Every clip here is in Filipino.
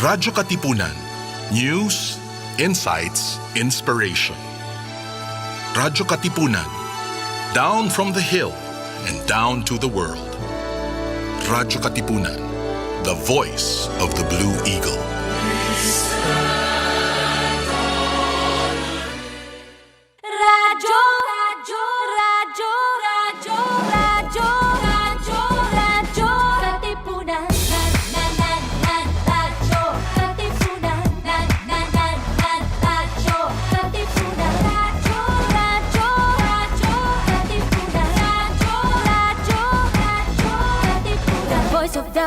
Radyo-Katipunan. News, insights, inspiration. Radyo-Katipunan. Down from the hill and down to the world. Radyo-Katipunan. The voice of the Blue Eagle.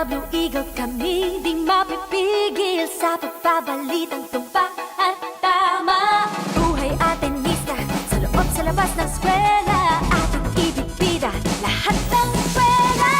Blue Eagle kami di mapipigil sa pagbabalitang tumpa at tama. Buhay atin mista sa loob sa labas ng eskwela, ating ibibida lahat ng eskwela.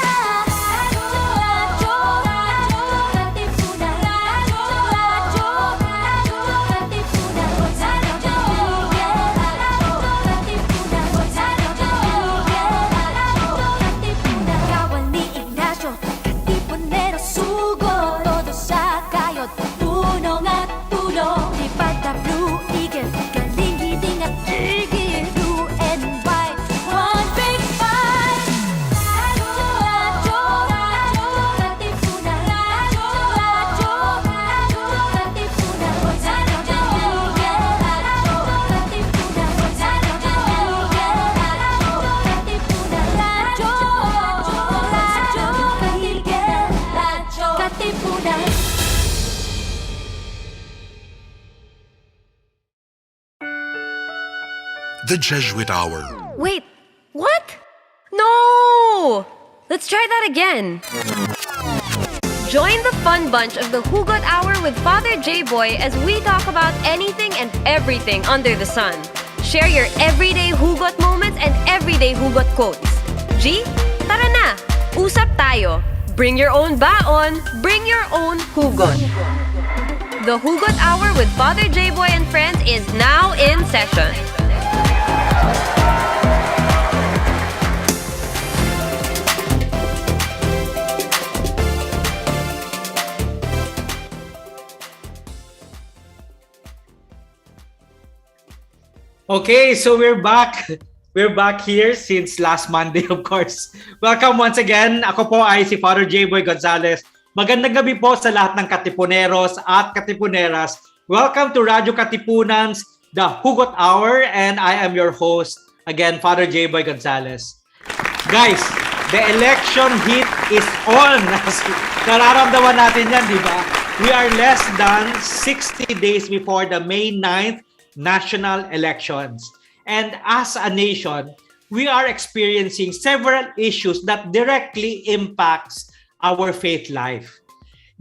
The Jesuit Hour. Wait, what? No! Let's try that again. Join the fun bunch of the Hugot Hour with Father Jboy as we talk about anything and everything under the sun. Share your everyday Hugot moments and everyday Hugot quotes. G, tara na! Usap tayo. Bring your own baon. Bring your own Hugot. The Hugot Hour with Father Jboy and friends is now in session. Okay, so we're back. We're back here since last Monday, of course. Welcome once again. Ako po ay si Father Jboy Gonzales. Magandang gabi po sa lahat ng katipuneros at katipuneras. Welcome to Radyo Katipunan's The Hugot Hour, and I am your host, again, Father Jboy Gonzales. Guys, the election heat is on. Nararamdaman natin yan, di ba? We are less than 60 days before the May 9th national elections. And as a nation, we are experiencing several issues that directly impacts our faith life.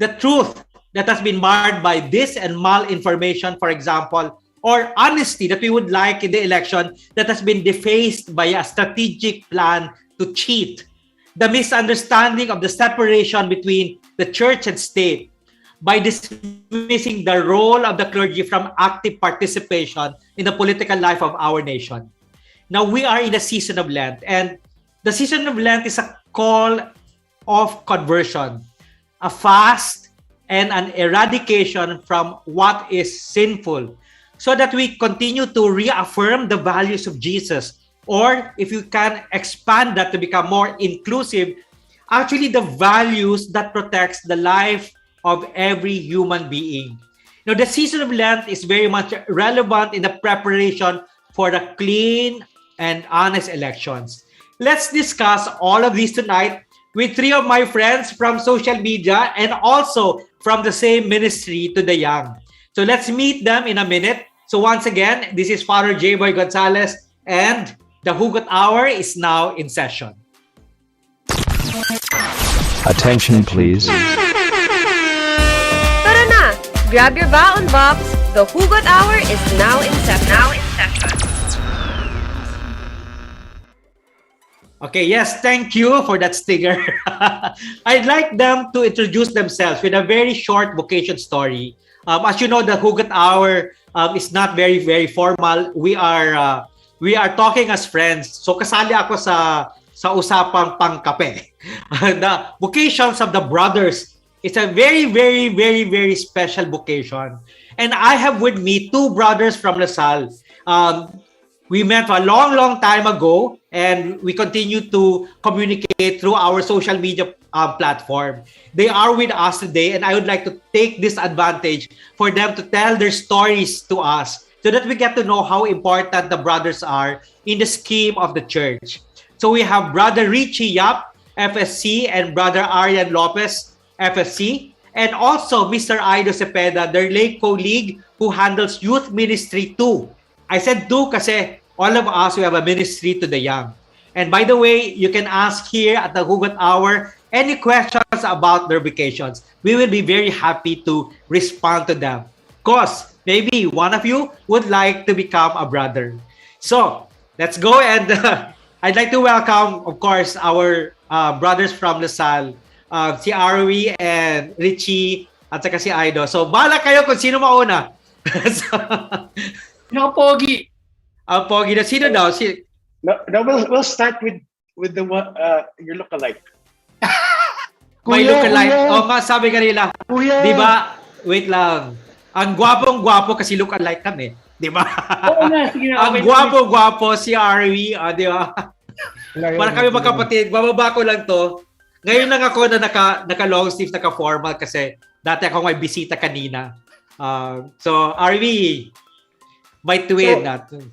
The truth that has been marred by dis and malinformation, for example, or honesty that we would like in the election that has been defaced by a strategic plan to cheat. The misunderstanding of the separation between the church and state, by dismissing the role of the clergy from active participation in the political life of our nation. Now, we are in the season of Lent, and the season of Lent is a call of conversion, a fast, and an eradication from what is sinful, so that we continue to reaffirm the values of Jesus, or if you can expand that to become more inclusive, actually the values that protects the life of every human being. Now, the season of Lent is very much relevant in the preparation for the clean and honest elections. Let's discuss all of this tonight with three of my friends from social media and also from the same ministry to the young. So let's meet them in a minute. So once again, this is Father Jboy Gonzales, and the Hugot Hour is now in session. Attention, please. Grab your baon box. The Hugot Hour is now in session. Okay, yes, thank you for that stinger. I'd like them to introduce themselves with a very short vocation story. As you know, the Hugot Hour is not very, very formal. We are talking as friends. So kasali ako sa usapang pangkape. The vocations of the brothers It's a very, very, very, very special vocation. And I have with me two brothers from Lasal. We met a long, long time ago, and we continue to communicate through our social media platform. They are with us today, and I would like to take this advantage for them to tell their stories to us so that we get to know how important the brothers are in the scheme of the church. So we have Brother Richie Yap, FSC, and Brother Arian Lopez, FSC, and also Mr. Aido Cepeda, their late colleague who handles youth ministry too. I said too kasi all of us, we have a ministry to the young. And by the way, you can ask here at the Hugot Hour any questions about their vacations. We will be very happy to respond to them. Because maybe one of you would like to become a brother. So, let's go, and I'd like to welcome, of course, our brothers from Lasal, si Arwi and Richie at saka si Aido. So, bala kayo kung sino mauna. Pogi. Ang pogi na sino daw? No, we'll start with the one your lookalike. May lookalike. O nga, sabi kanila. Kuya. Di ba? Wait lang. Ang gwapong-gwapo kasi lookalike kami. Di ba? Oo nga, sige na. Ang gwapo-gwapo si Arwi. Di ba? Para kami magkapatid. Bababa ko lang to. Ngayon lang ako na naka-long sleeve, naka-formal kasi dati ako may bisita kanina. So, Arwi, may twin natin.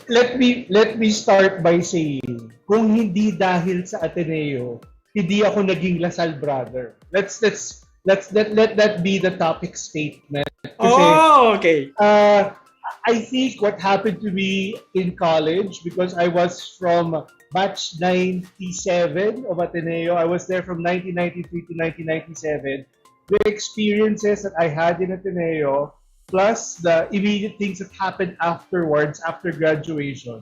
Let me start by saying, kung hindi dahil sa Ateneo, hindi ako naging Lasal brother. Let that be the topic statement. Kasi, okay. I think what happened to me in college, because I was from batch 97 of Ateneo, I was there from 1993 to 1997. The experiences that I had in Ateneo, plus the immediate things that happened afterwards, after graduation,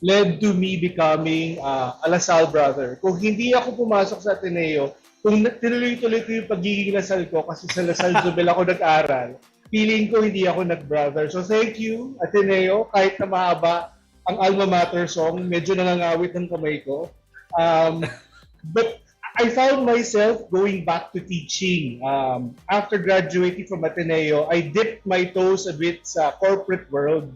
led to me becoming a Lasal brother. Kung hindi ako pumasok sa Ateneo, kung tinuloy-tuloy ko yung pagiging Lasal ko, kasi sa Lasal Zobel ako nag-aral, feeling ko hindi ako nag-brother. So thank you, Ateneo, kahit na mahaba ang alma mater song, medyo nangangawit ng kamay ko. But I found myself going back to teaching. After graduating from Ateneo, I dipped my toes a bit sa corporate world.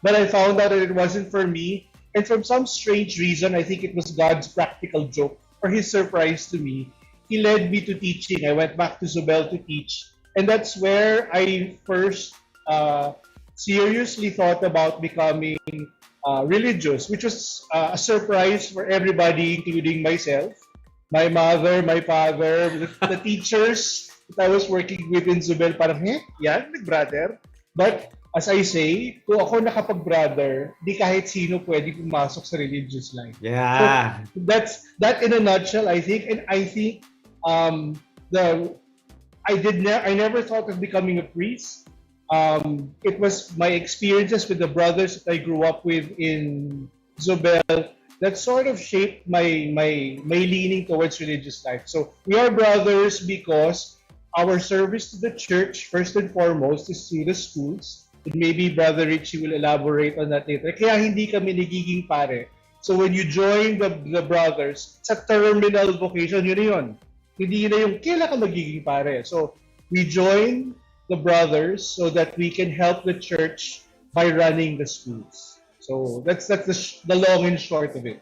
But I found out that it wasn't for me. And from some strange reason, I think it was God's practical joke or His surprise to me, He led me to teaching. I went back to Zobel to teach. And that's where I first seriously thought about becoming religious, which was a surprise for everybody, including myself. My mother, my father, the teachers that I was working with in Zobel, parang, yan, nag-brother. But as I say, kung ako nakapag-brother, di kahit sino pwede pumasok sa religious life. Yeah. So that's that in a nutshell, I think. And I think I never thought of becoming a priest. It was my experiences with the brothers that I grew up with in Zobel that sort of shaped my leaning towards religious life. So we are brothers because our service to the church, first and foremost, is through the schools. And maybe Brother Richie will elaborate on that later. Kaya hindi kami nagiging pare. So when you join the brothers, sa terminal vocation, yun na yun. Hindi na yung kailan ka magiging pare. So we join the brothers so that we can help the church by running the schools. So that's the long and short of it.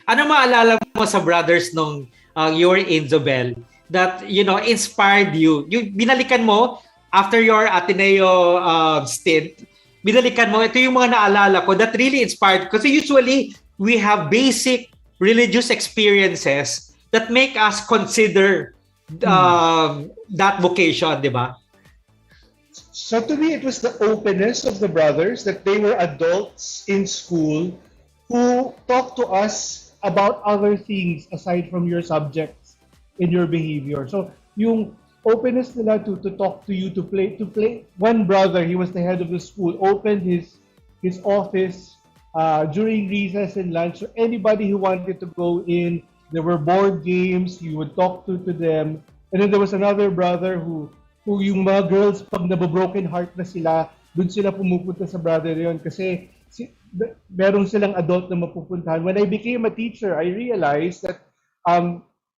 Ano maalala mo sa brothers nung you were in Zobel that, inspired you? Yung binalikan mo after your Ateneo stint, binalikan mo, ito yung mga naalala ko that really inspired. Kasi usually, we have basic religious experiences that make us consider that vocation, di ba? So to me, it was the openness of the brothers that they were adults in school who talked to us about other things aside from your subjects in your behavior. So yung openness nila to talk to you, to play. One brother, he was the head of the school, opened his office during recess and lunch. So anybody who wanted to go in, there were board games, you would talk to them. And then there was another brother who yung mga girls, pag nababroken heart na sila, dun sila pumupunta sa brother yon kasi meron silang adult na mapupuntahan. When I became a teacher, I realized that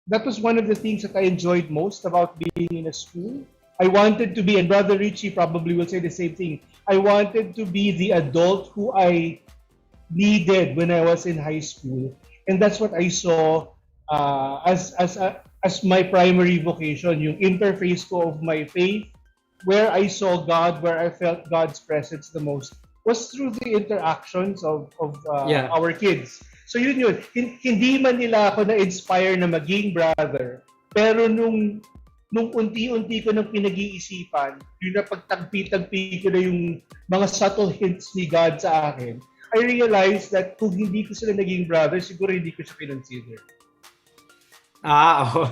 that was one of the things that I enjoyed most about being in a school. I wanted to be, and Brother Richie probably will say the same thing. I wanted to be the adult who I needed when I was in high school, and that's what I saw as my primary vocation, yung interface ko of my faith, where I saw God, where I felt God's presence the most, was through the interactions of Yeah. our kids. So yun. Hindi man nila ako na-inspire na maging brother, pero nung unti-unti ko nang pinag-iisipan, yung napagtagpi-tagpi ko na yung mga subtle hints ni God sa akin, I realized that kung hindi ko sila naging brother, siguro hindi ko siya kinonsider. Oo.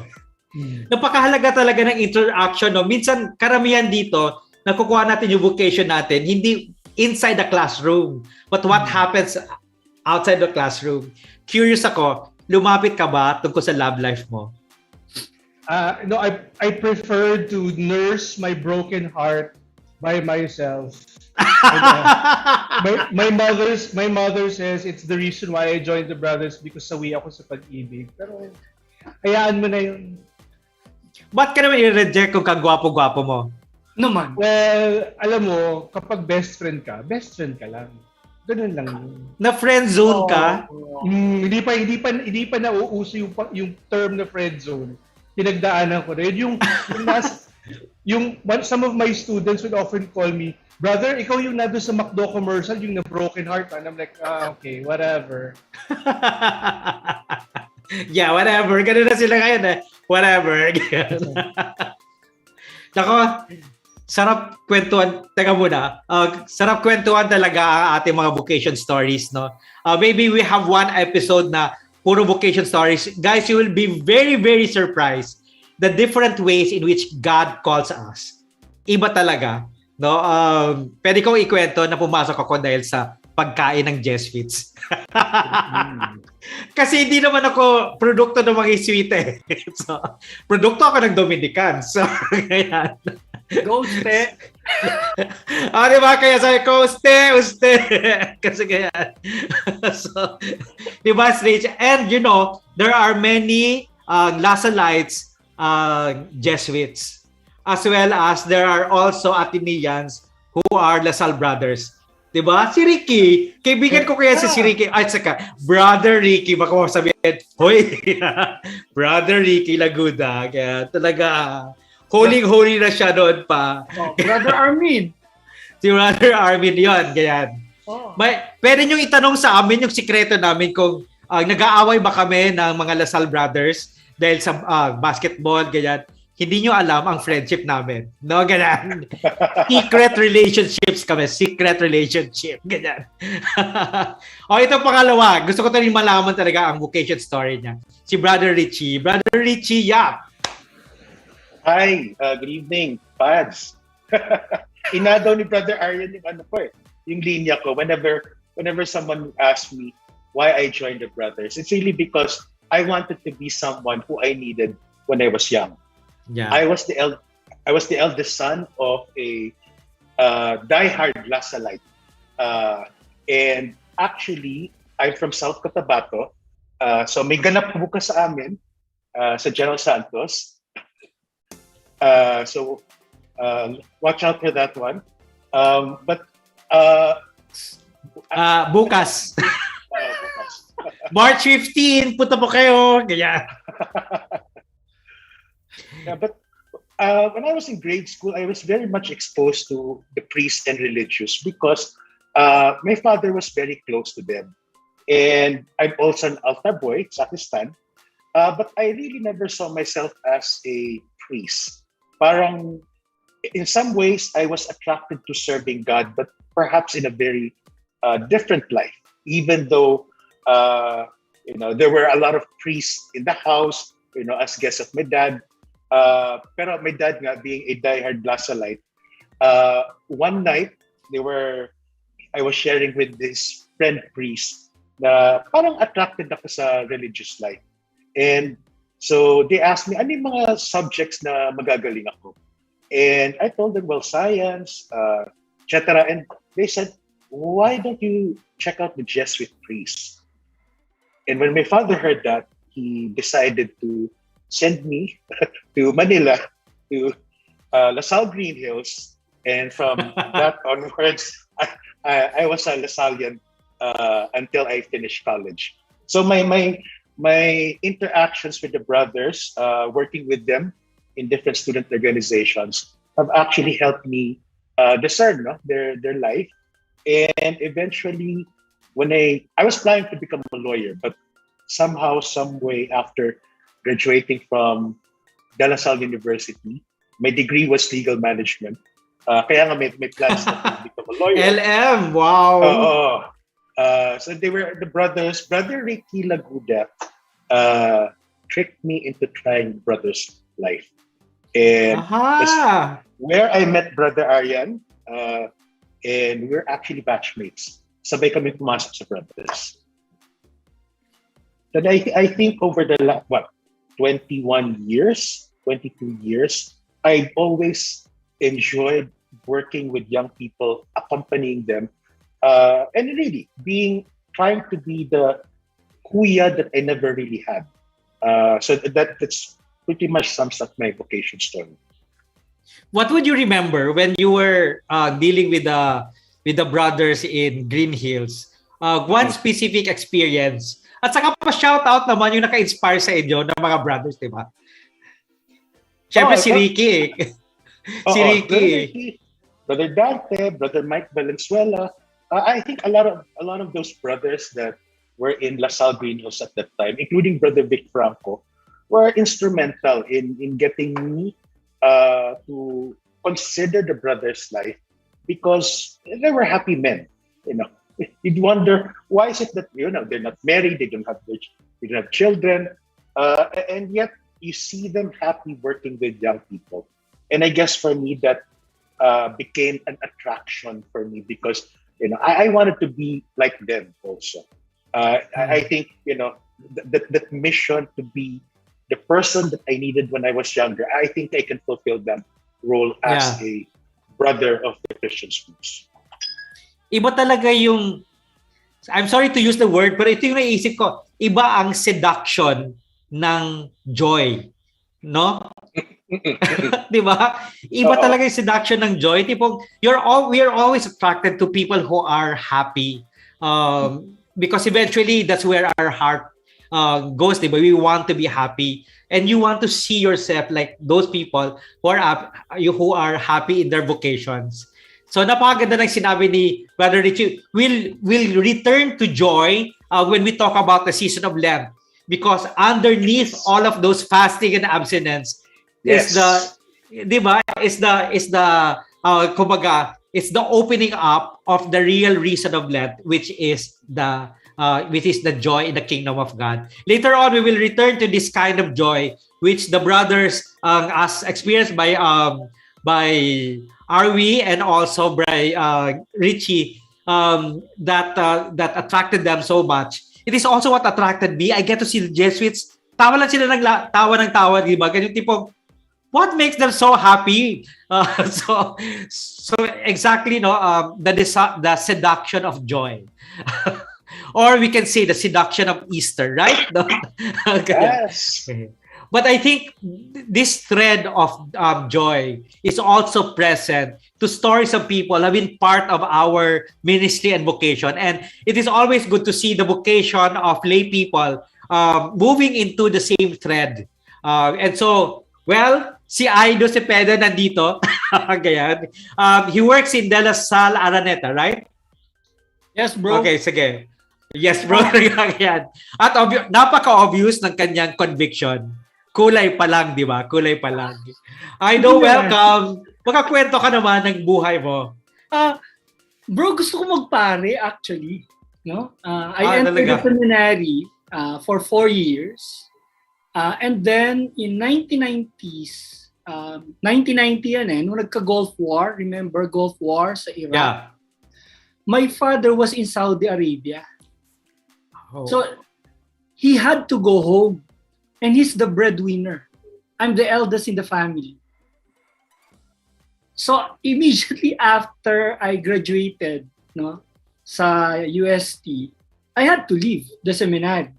Napakahalaga talaga ng interaction, no? Minsan, karamihan dito, nakukuha natin yung vocation natin, hindi inside the classroom, but what happens outside the classroom. Curious ako, lumapit ka ba tungkol sa love life mo? No, I prefer to nurse my broken heart by myself. My mother says it's the reason why I joined the brothers because sawi ako sa pag-ibig. Pero hayaan mo na yun. Ba't ka naman i-reject kung kagwapo-gwapo mo? Naman. Well, alam mo, kapag best friend ka lang. Ganun lang yun. Na friend zone ka? Hindi pa nauuso yung term na friend zone. Pinagdaanan ko rin. Some of my students would often call me, brother, ikaw yung nado sa McDo commercial, yung na broken heart. And I'm like, okay, whatever. Yeah, whatever. Ganun na sila ngayon eh. Whatever. Nako, sarap kwentuhan. Teka muna. Sarap kwentuhan talaga ang ating mga vocation stories, no? Maybe we have one episode na puro vocation stories. Guys, you will be very, very surprised the different ways in which God calls us. Iba talaga, no? Pwede kong ikwento na pumasok ako dahil sa pagkain ng Jesuits. Kasi hindi naman ako produkto ng mga Jesuit eh. So, produkto ako ng Dominican. So, ganyan. Go, Ste. Diba? Kaya sabi ko, uste. Kasi ganyan. So, diba, strange? And you know, there are many Lasalites Jesuits, as well as there are also Ateneans who are Lasal brothers. Diba? Si Ricky, kaibigan ko kaya si Ricky. Ay, saka, Brother Ricky, baka mo sabihin, hoy, Brother Ricky Laguda. Kaya talaga, holy na siya doon pa. Oh, Brother Armin. Si Brother Armin, yun, ganyan. Oh. Pwede nyo itanong sa amin yung sikreto namin kung nag-aaway ba kami ng mga Lasal brothers dahil sa basketball, ganyan. Hindi nyo alam ang friendship namin. No, ganyan. Secret relationships kami. Secret relationship. Ganyan. Ito pangalawa. Gusto ko rin malaman talaga ang vocation story niya. Si Brother Richie. Brother Richie, yap! Hi, good evening, Pads. Inadaw ni Brother Aryan yung linya ko. Whenever someone asks me why I joined the brothers, it's really because I wanted to be someone who I needed when I was young. Yeah. I was the eldest son of a diehard Lasalite, and actually I'm from South Cotabato, so may ganap bukas sa amin sa General Santos. So watch out for that one. But bukas. March 15, punta po kayo. Ganyan. Yeah, but when I was in grade school, I was very much exposed to the priests and religious because my father was very close to them. And I'm also an altar boy, sacristan, but I really never saw myself as a priest. Parang, in some ways, I was attracted to serving God, but perhaps in a very different life. Even though, there were a lot of priests in the house, as guests of my dad. Pero my dad nga, being a diehard Lasalite, one night, I was sharing with this friend priest na parang attracted ako sa religious life. And so they asked me, ano yung mga subjects na magagaling ako? And I told them, well, science, etc. And they said, why don't you check out the Jesuit priests? And when my father heard that, he decided to send me to Manila, to LaSalle Green Hills, and from that onwards, I was a LaSallian until I finished college. So my interactions with the brothers, working with them in different student organizations, have actually helped me discern their life. And eventually, when I was planning to become a lawyer, but somehow, some way after graduating from De La Salle University, my degree was legal management. Kaya nga may plans na to become a lawyer. LM, wow. So they were the brothers. Brother Ricky Laguda tricked me into trying brother's life. And that's where I met Brother Aryan. And we're actually batchmates. Sabay kami pumasok sa brothers. Then I think over the 21 years, 22 years, I always enjoyed working with young people, accompanying them, and really trying to be the kuya that I never really had. So that's pretty much sums up my vocation story. What would you remember when you were dealing with the brothers in Green Hills? One specific experience. At saka pa shout out naman yung naka-inspire sa inyo ng mga brothers, di ba? Siyempre si Ricky. Si Ricky. Brother Dante, Brother Mike Valenzuela. I think a lot of those brothers that were in LaSalle Green Hills at that time, including Brother Vic Franco, were instrumental in getting me to consider the brothers' life, because they were happy men. You'd wonder, why is it that they're not married, they don't have children, and yet you see them happy working with young people. And I guess for me that became an attraction for me, because I wanted to be like them also. I think that mission to be the person that I needed when I was younger, I think I can fulfill that role as a brother of the Christian schools. Iba talaga yung, I'm sorry to use the word, pero ito yung naisip ko, iba ang seduction ng joy. No? Di ba? Iba talaga yung seduction ng joy. Tipong, we are always attracted to people who are happy. Because eventually, that's where our heart goes, diba? We want to be happy, and you want to see yourself like those people who are happy in their vocations. So napakaganda ng sinabi ni Brother Richie. We'll return to joy when we talk about the season of Lent, because underneath all of those fasting and abstinence is it's the opening up of the real reason of Lent, which is the joy in the kingdom of God. Later on, we will return to this kind of joy, which the brothers, as experienced by Arwi and also by Richie, that attracted them so much. It is also what attracted me. I get to see the Jesuits. Tawa lang sila tawa ng tawa, di ba? Ganyung tipo, what makes them so happy? So exactly, the seduction of joy. Or we can say the seduction of Easter, right? Yes. But I think this thread of joy is also present to stories of people who have been part of our ministry and vocation. And it is always good to see the vocation of lay people moving into the same thread. And so, si Aido Cepeda nandito. He works in De La Salle, Araneta, right? Yes, bro. Okay, sige. Yes, bro. At napaka-obvious ng kanyang conviction. Kulay pa lang, di ba? Kulay pa lang. Aido, welcome. Makakwento ka naman ng buhay mo. Bro, gusto ko magpare actually. No? I entered the seminary for 4 years. And then in 1990s, 1990 yan nung nagka-Gulf War, remember Gulf War sa Iraq? Yeah. My father was in Saudi Arabia. Oh. So he had to go home, and he's the breadwinner. I'm the eldest in the family. So immediately after I graduated, sa UST, I had to leave the seminary.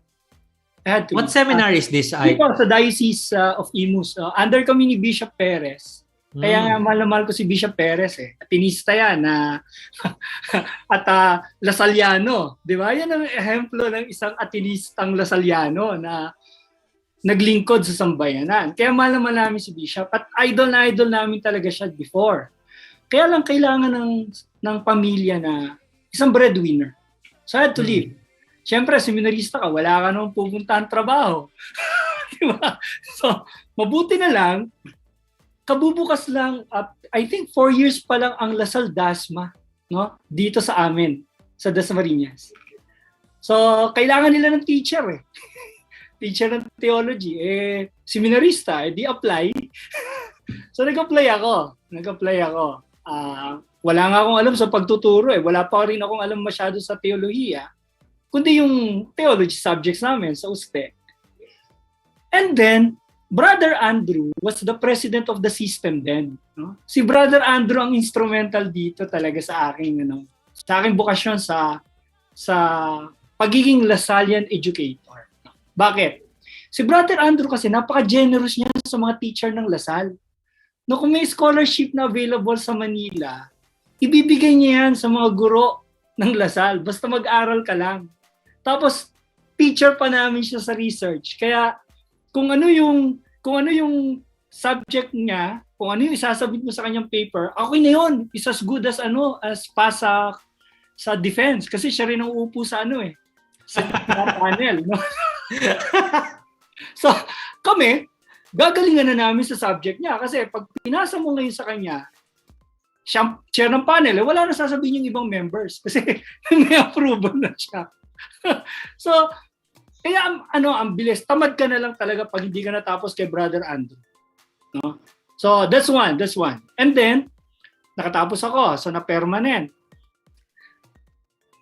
I had to What leave. seminar is this, Ike? Dito sa Diocese of Imus. Under kami ni Bishop Perez. Kaya nga mahal na mahal ko si Bishop Perez eh. Atinista yan na at Lasaliano. Di ba? Yan ang ehemplo ng isang atinistang Lasaliano na naglingkod sa sambayanan. Kaya mahal na mahal namin si Bishop. At idol na idol namin talaga siya before. Kaya lang kailangan ng pamilya na isang breadwinner. So I had to leave. Siyempre, seminarista ka, wala ka nang pupuntahan trabaho. Di ba? So, mabuti na lang, kabubukas lang, I think 4 years pa lang ang Lasal Dasma, no? Dito sa amin, sa Dasmariñas. So, kailangan nila ng teacher eh. Teacher ng theology. Seminarista, di apply. So, nag-apply ako. Wala nga akong alam sa pagtuturo eh. Wala pa rin akong alam masyado sa teolohiya. Kundi yung theology subjects namin sa USTE. And then, Brother Andrew was the president of the system then. No? Si Brother Andrew ang instrumental dito talaga sa aking bukasyon sa pagiging Lasallian educator. Bakit? Si Brother Andrew kasi napaka-generous niya sa mga teacher ng Lasal. No, kung may scholarship na available sa Manila, ibibigay niya yan sa mga guro ng Lasal. Basta mag-aral ka lang. Tapos, teacher pa namin siya sa research. Kaya, kung ano yung subject niya, kung ano yung isasabit mo sa kanyang paper, okay na yun. It's as good as pass sa defense. Kasi siya rin ang uupo sa sa panel. No? So, kami, gagalingan na namin sa subject niya. Kasi pag pinasa mo ngayon sa kanya, siya chair ng panel, wala na sasabihin yung ibang members. Kasi may approval na siya. So, kaya ang bilis, tamad ka na lang talaga pag hindi ka natapos kay Brother Andrew. No? So, that's one. And then, nakatapos ako, so na-permanent.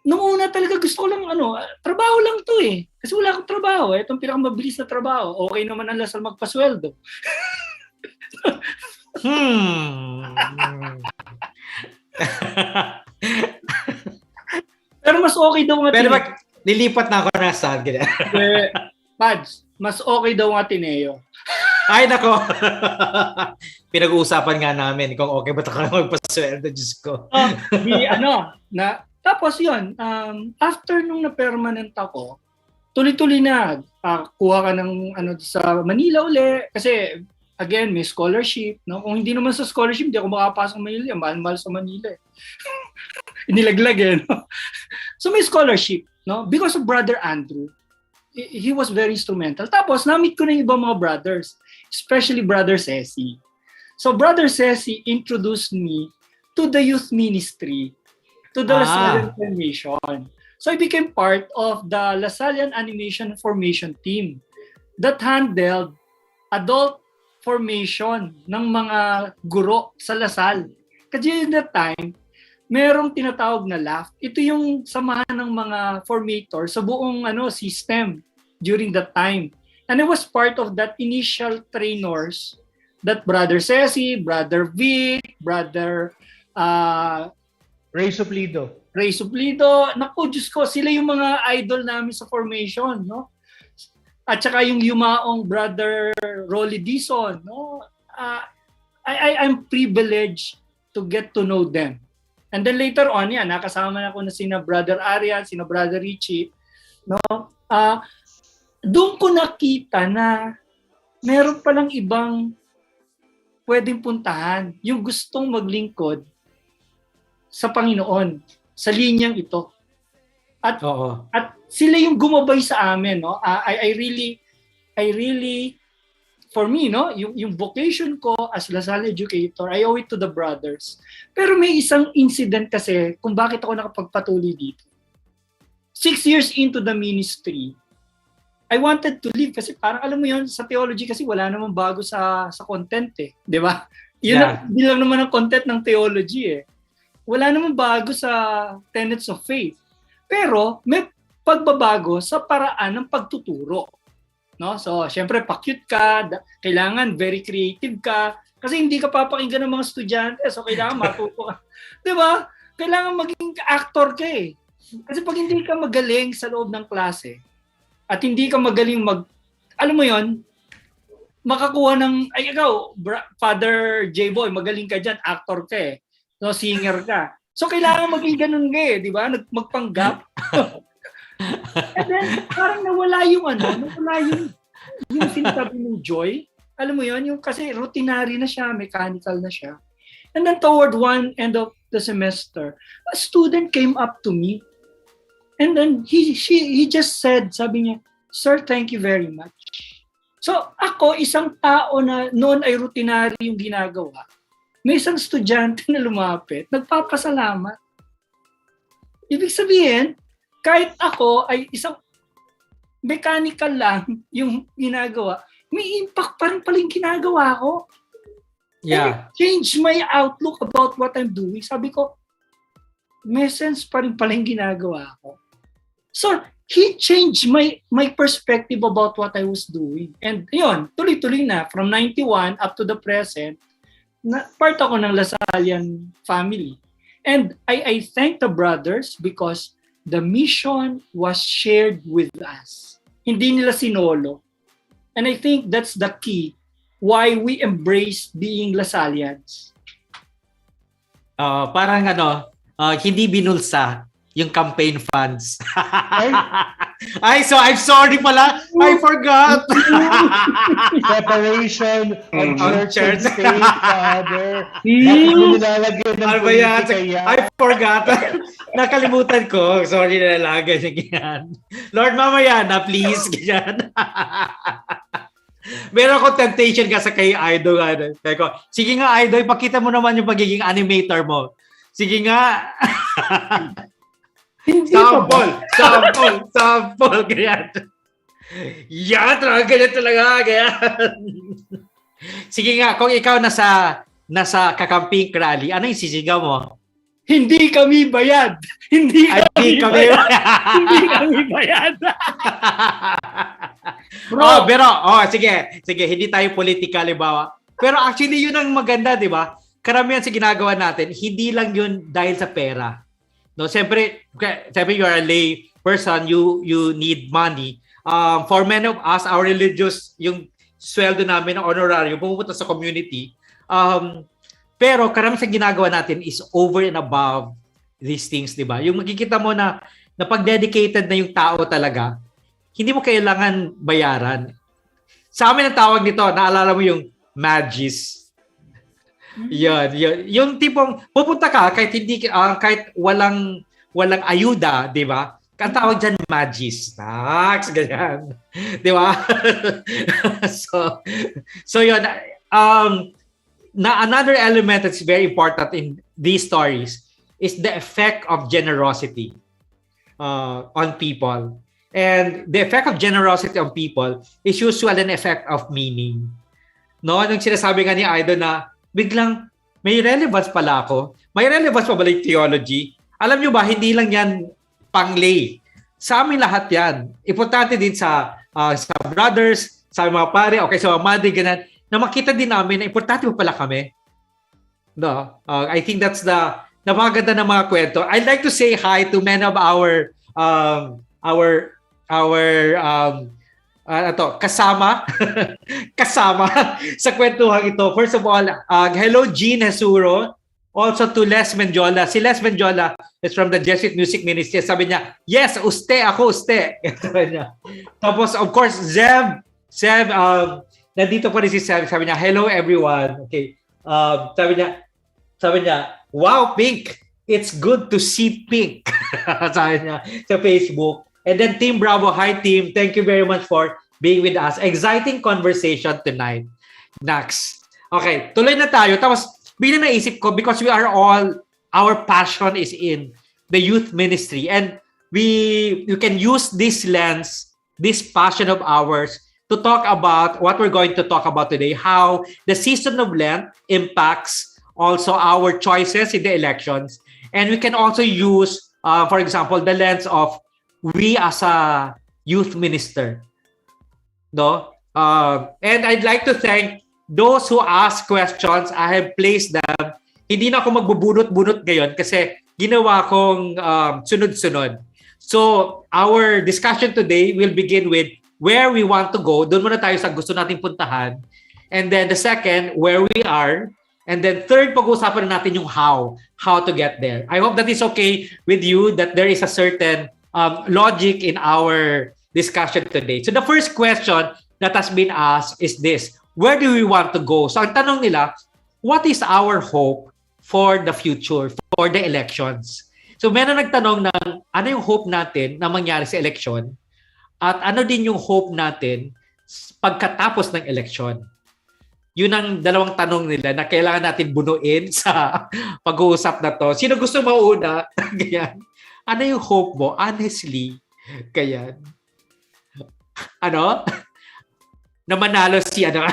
Nung una talaga gusto ko lang, trabaho lang to eh. Kasi wala akong trabaho. Itong pinakamabilis na trabaho. Okay naman ang Lasal magpasweldo. Pero mas okay daw nga. Pero nilipat na ako na saan. Pads, mas okay daw ang Ateneo. Ay, nako. Pinag-uusapan nga namin kung okay ba ito ka magpasweldo, Diyos ko. Tapos yun, after nung na-permanent ako, tuloy-tuloy na, kuha ka ng sa Manila uli. Kasi, again, may scholarship. No? Kung hindi naman sa scholarship, hindi ako makapasok sa Manila. Mahal-mahal sa Manila. Inilaglag no? So may scholarship. No? Because of Brother Andrew, he was very instrumental. Tapos, na-meet ko na yung ibang mga brothers, especially Brother Ceci. So, Brother Ceci introduced me to the youth ministry, to the Lasallian Formation. So, I became part of the Lasallian Animation Formation team that handled adult formation ng mga guro sa Lasal. Kasi during that time, merong tinatawag na LAF. Ito yung samahan ng mga formator sa buong system during that time. And I was part of that initial trainers that Brother Ceci, Brother Vic, Brother Ray Suplido. Naku, Diyos ko, sila yung mga idol namin sa formation, no? At saka yung yumaong Brother Rolly Dizon, no? I'm privileged to get to know them. And then later on, nakasama na ako na sina Brother Arian, sina Brother Richie, no? Doon ko nakita na meron palang ibang pwedeng puntahan, yung gustong maglingkod sa Panginoon, sa linyang ito. At sila yung gumabay sa amin, no? I really for me, no, yung vocation ko as Lasal educator, I owe it to the brothers. Pero may isang incident kasi kung bakit ako nakapagpatuloy dito. 6 years into the ministry, I wanted to leave kasi parang alam mo yun, sa theology kasi wala namang bago sa content eh. Di ba? Yun lang naman ang content ng theology eh. Wala namang bago sa tenets of faith. Pero may pagbabago sa paraan ng pagtuturo. No? So, syempre, pa-cute ka, kailangan very creative ka, kasi hindi ka papakinggan ng mga estudyante, so kailangan matuto ka. Di ba? Kailangan maging actor ka eh. Kasi pag hindi ka magaling sa loob ng klase, at hindi ka magaling alam mo yon, makakuha ng, ay ikaw, Father Jboy, magaling ka dyan, actor ka eh. No, singer ka. So kailangan maging ganun ka eh, di ba? Magpanggap. And then, parang nawala yung sinasabi ng joy. Alam mo yon, yung kasi routinary na siya, mechanical na siya. And then toward one end of the semester, a student came up to me. And then he just said, sabi niya, "Sir, thank you very much." So ako, isang tao na noon ay routinary yung ginagawa, may isang estudyante na lumapit, nagpapasalamat. Ibig sabihin, kahit ako ay isang mechanical lang yung ginagawa, may impact pa rin pala yung ginagawa ko. Yeah. And it changed my outlook about what I'm doing. Sabi ko, may sense pa rin pala yung ginagawa ko. So, he changed my perspective about what I was doing. And yun, tuloy-tuloy na, from 91 up to the present, na part ako ng Lasallian family. And I thank the brothers because the mission was shared with us. Hindi nila sinolo. And I think that's the key why we embrace being Lasallians. Parang hindi binulsa yung campaign funds. Ay, so I'm sorry pala. I forgot. Separation of church and state, Father. Ano ba yan? I forgot. Nakalimutan ko. Sorry na lang. Ganyan. Lord, mamaya na, please. Ganyan. Meron akong temptation ka sa kay Idol. Kaya ko, sige nga, Idol, pakita mo naman yung pagiging animator mo. Sige nga. Sample. Ganyan. Yan, ganyan talaga. Ganyan. Sige nga, kung ikaw nasa kakamping rally, ano yung sisigaw mo? Hindi kami bayad. Hindi kami bayad. Sige, hindi tayo political, bawa. Pero actually, yun ang maganda, di ba? Karamihan sa ginagawa natin, hindi lang yun dahil sa pera. No, siyempre you are a lay person, you need money. For many of us, our religious, yung sweldo namin ng honorarium, pumupunta sa community. Pero karamihan sa ginagawa natin is over and above these things, di ba? Yung makikita mo na pag-dedicated na yung tao talaga, hindi mo kailangan bayaran. Sa amin ang tawag nito, naalala mo yung magis. Yan. Yung tipong pupunta ka kahit kahit walang ayuda, 'di ba? Ang tawag diyan magis. Tax ganyan. 'Di ba? so yun, na another element that's very important in these stories is the effect of generosity on people. And the effect of generosity on people is usually an effect of meaning. No, nung sinasabi nga ni Aido na biglang may relevance pala ako. May relevance pa balik theology. Alam nyo ba, hindi lang yan pang-lay. Sa amin lahat yan. Importante din sa brothers, sa mga pare, okay, sa mga mother, ganun, na makita din namin na importante mo pala kami. No, I think that's the napakaganda ng mga kwento. I'd like to say hi to many of our kasama sa kwentuhan ito. First of all, hello Jean Hesuro, also to Les Menjola. Si Les Menjola is from the Jesuit Music Ministry. Sabi niya, yes, ako uste. Tapos of course, Zev, nandito pa rin si Zev. Sabi niya, hello everyone. Okay. Sabi niya, wow, Pink, it's good to see Pink. Sabi niya sa Facebook. And then Team Bravo, hi team. Thank you very much for being with us. Exciting conversation tonight. Next. Okay, tuloy na tayo. Tapos, bigla naisip ko because our passion is in the youth ministry. And you can use this lens, this passion of ours to talk about what we're going to talk about today, how the season of Lent impacts also our choices in the elections. And we can also use, for example, the lens of we as a youth minister, no? And I'd like to thank those who ask questions. I have placed them. Hindi na ako magbubunot-bunot ngayon kasi ginawa kong sunod-sunod. So, our discussion today will begin with where we want to go. Doon muna tayo sa gusto nating puntahan. And then the second, where we are. And then third, pag-uusapan na natin yung how to get there. I hope that is okay with you, that there is a certain logic in our discussion today. So the first question that has been asked is this: where do we want to go? So ang tanong nila, what is our hope for the future, for the elections? So meron nagtanong ng ano yung hope natin na mangyari sa election at ano din yung hope natin pagkatapos ng election. Yun ang dalawang tanong nila na kailangan natin bunuin sa pag-uusap na to. Sino gusto mauna? Ganyan. Ano yung hope mo? Honestly. Ganyan. Ano? Na manalo si ano?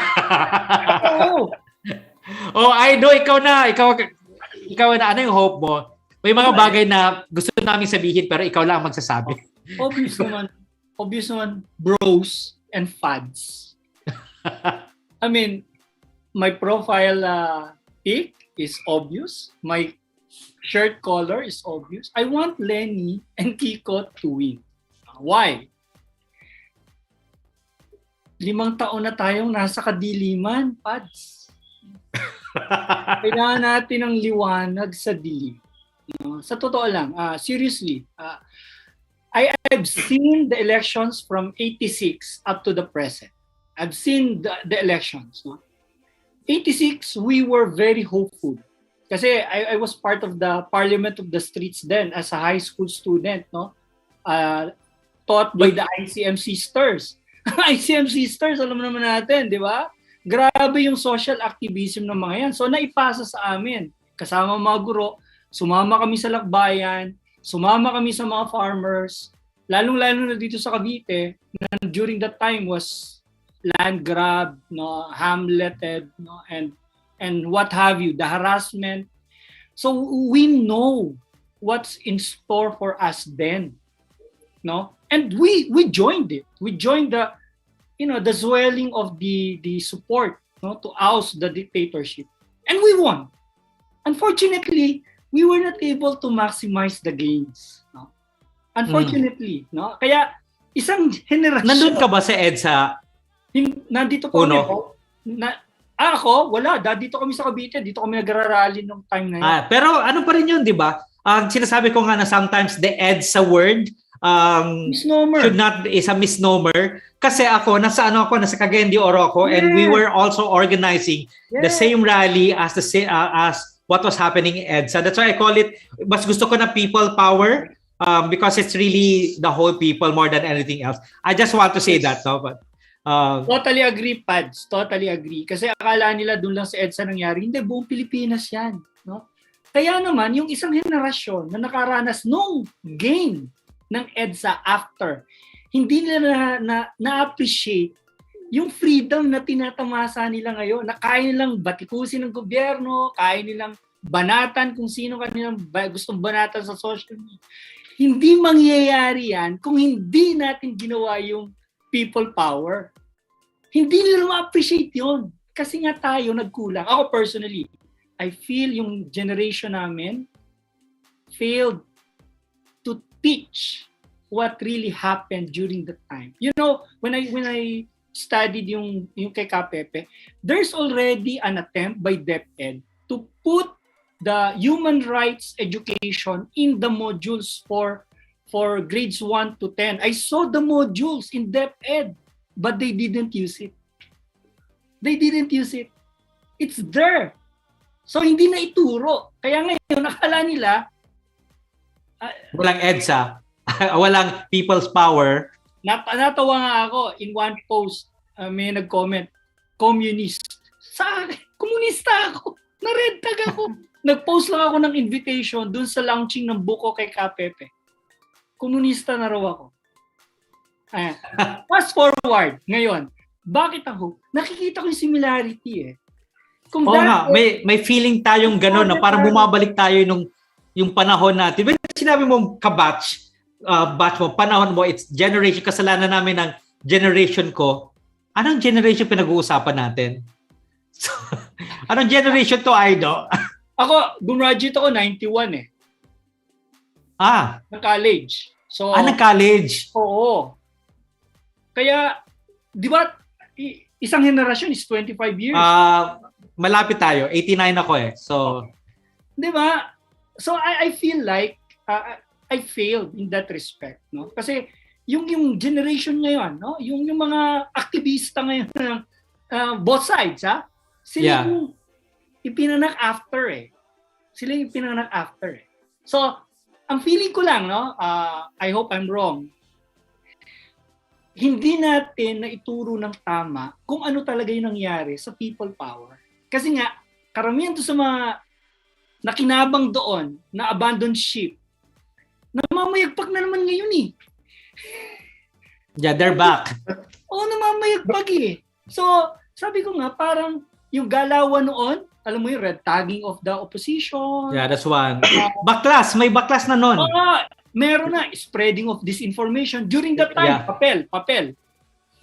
Oh, I know, ikaw na. Ikaw na. Ano yung hope mo? May mga bagay na gusto namin sabihin pero ikaw lang magsasabi. Obvious naman, bros and fads. I mean, my profile pic is obvious. My shirt color is obvious. I want Lenny and Kiko to win. Why? 5 taon na tayong nasa kadiliman, Pads. Kailangan natin ng liwanag sa dilim. Sa totoo lang, seriously, I've seen the elections from 86 up to the present. I've seen the elections. 86, we were very hopeful. Kasi I was part of the Parliament of the Streets then as a high school student, no? Taught by the ICM sisters. ICM sisters, alam naman natin, di ba? Grabe yung social activism ng mga yan. So naipasa sa amin. Kasama mga guro, sumama kami sa lakbayan, sumama kami sa mga farmers, lalong-lalo na dito sa Cavite, na during that time was land grab, no, hamleted, no, and what have you, the harassment. So we know what's in store for us then, no, and we joined it. We joined the swelling of the support, no, to oust the dictatorship, and we won. Unfortunately, we were not able to maximize the gains, no? Unfortunately, no? Kaya isang henerasyon. Nandun ka ba sa EDSA? Nandito po ako. Ako, wala. Dito kami sa Cavite. Dito kami nag-rally nung time na yun. Pero ano pa rin yun, di ba? Sinasabi ko nga na sometimes the EDSA word misnomer. is a misnomer. Kasi ako, nasa Cagayan de Oro ako, and we were also organizing the same rally as what was happening in EDSA. That's why I call it, mas gusto ko na people power, because it's really the whole people more than anything else. I just want to say that, no? But totally agree, Pads. Totally agree. Kasi akala nila doon lang sa EDSA nangyari. Hindi, buong Pilipinas yan, no? Kaya naman, yung isang henerasyon na nakaranas nung gain ng EDSA after, hindi nila na-appreciate yung freedom na tinatamasa nila ngayon, na kaya nilang batikusin ng gobyerno, kaya nilang banatan kung sino kanilang gustong banatan sa social media. Hindi mangyayari yan kung hindi natin ginawa yung people power. Hindi nila ma-appreciate yun. Kasi nga tayo nagkulang. Ako personally, I feel yung generation namin failed to teach what really happened during the time. You know, when I studied yung kay Kapepe, there's already an attempt by DepEd to put the human rights education in the modules for grades 1 to 10. I saw the modules in DepEd, but they didn't use it. It's there. So hindi na ituro. Kaya ngayon, nakala nila walang EDSA, walang people's power. Natawa nga ako in one post, may nag-comment, communist. Sa akin, komunista ako. Na-red tag ako. Nag-post lang ako ng invitation dun sa launching ng buko kay Kapepe. Komunista na raw ako. Fast forward, ngayon, bakit ako? Nakikita ko yung similarity eh. May feeling tayong gano'n na parang bumabalik tayo yung panahon natin. When sinabi mo batch mo, panahon mo, it's generation, kasalanan namin ng generation ko. Anong generation pinag-uusapan natin? So, anong generation to, Aido? Ako, gumraduate ako 91 eh. Na college. So, nag-college. oo. Kaya, di ba, isang henerasyon is 25 years. Malapit tayo. 89 ako eh. So, di ba? So, I feel like I failed in that respect, no? Kasi yung generation ngayon, no? Yung mga aktivista ngayon ng both sides, ha? Sila yung ipinanak after eh. Sila yung ipinanak after eh. So, ang feeling ko lang, no? I hope I'm wrong. Hindi natin na ituro ng tama kung ano talaga yung nangyari sa people power. Kasi nga, karamihan to sa mga nakinabang doon, na abandoned ship, namamayagpag na naman ngayon eh. Yeah, they're back. Oo, namamayagpag eh. So, sabi ko nga, parang yung galawan noon, alam mo yung red tagging of the opposition. Yeah, that's one. Baklas, may baklas na nun. Meron na spreading of disinformation during that time. Yeah. Papel.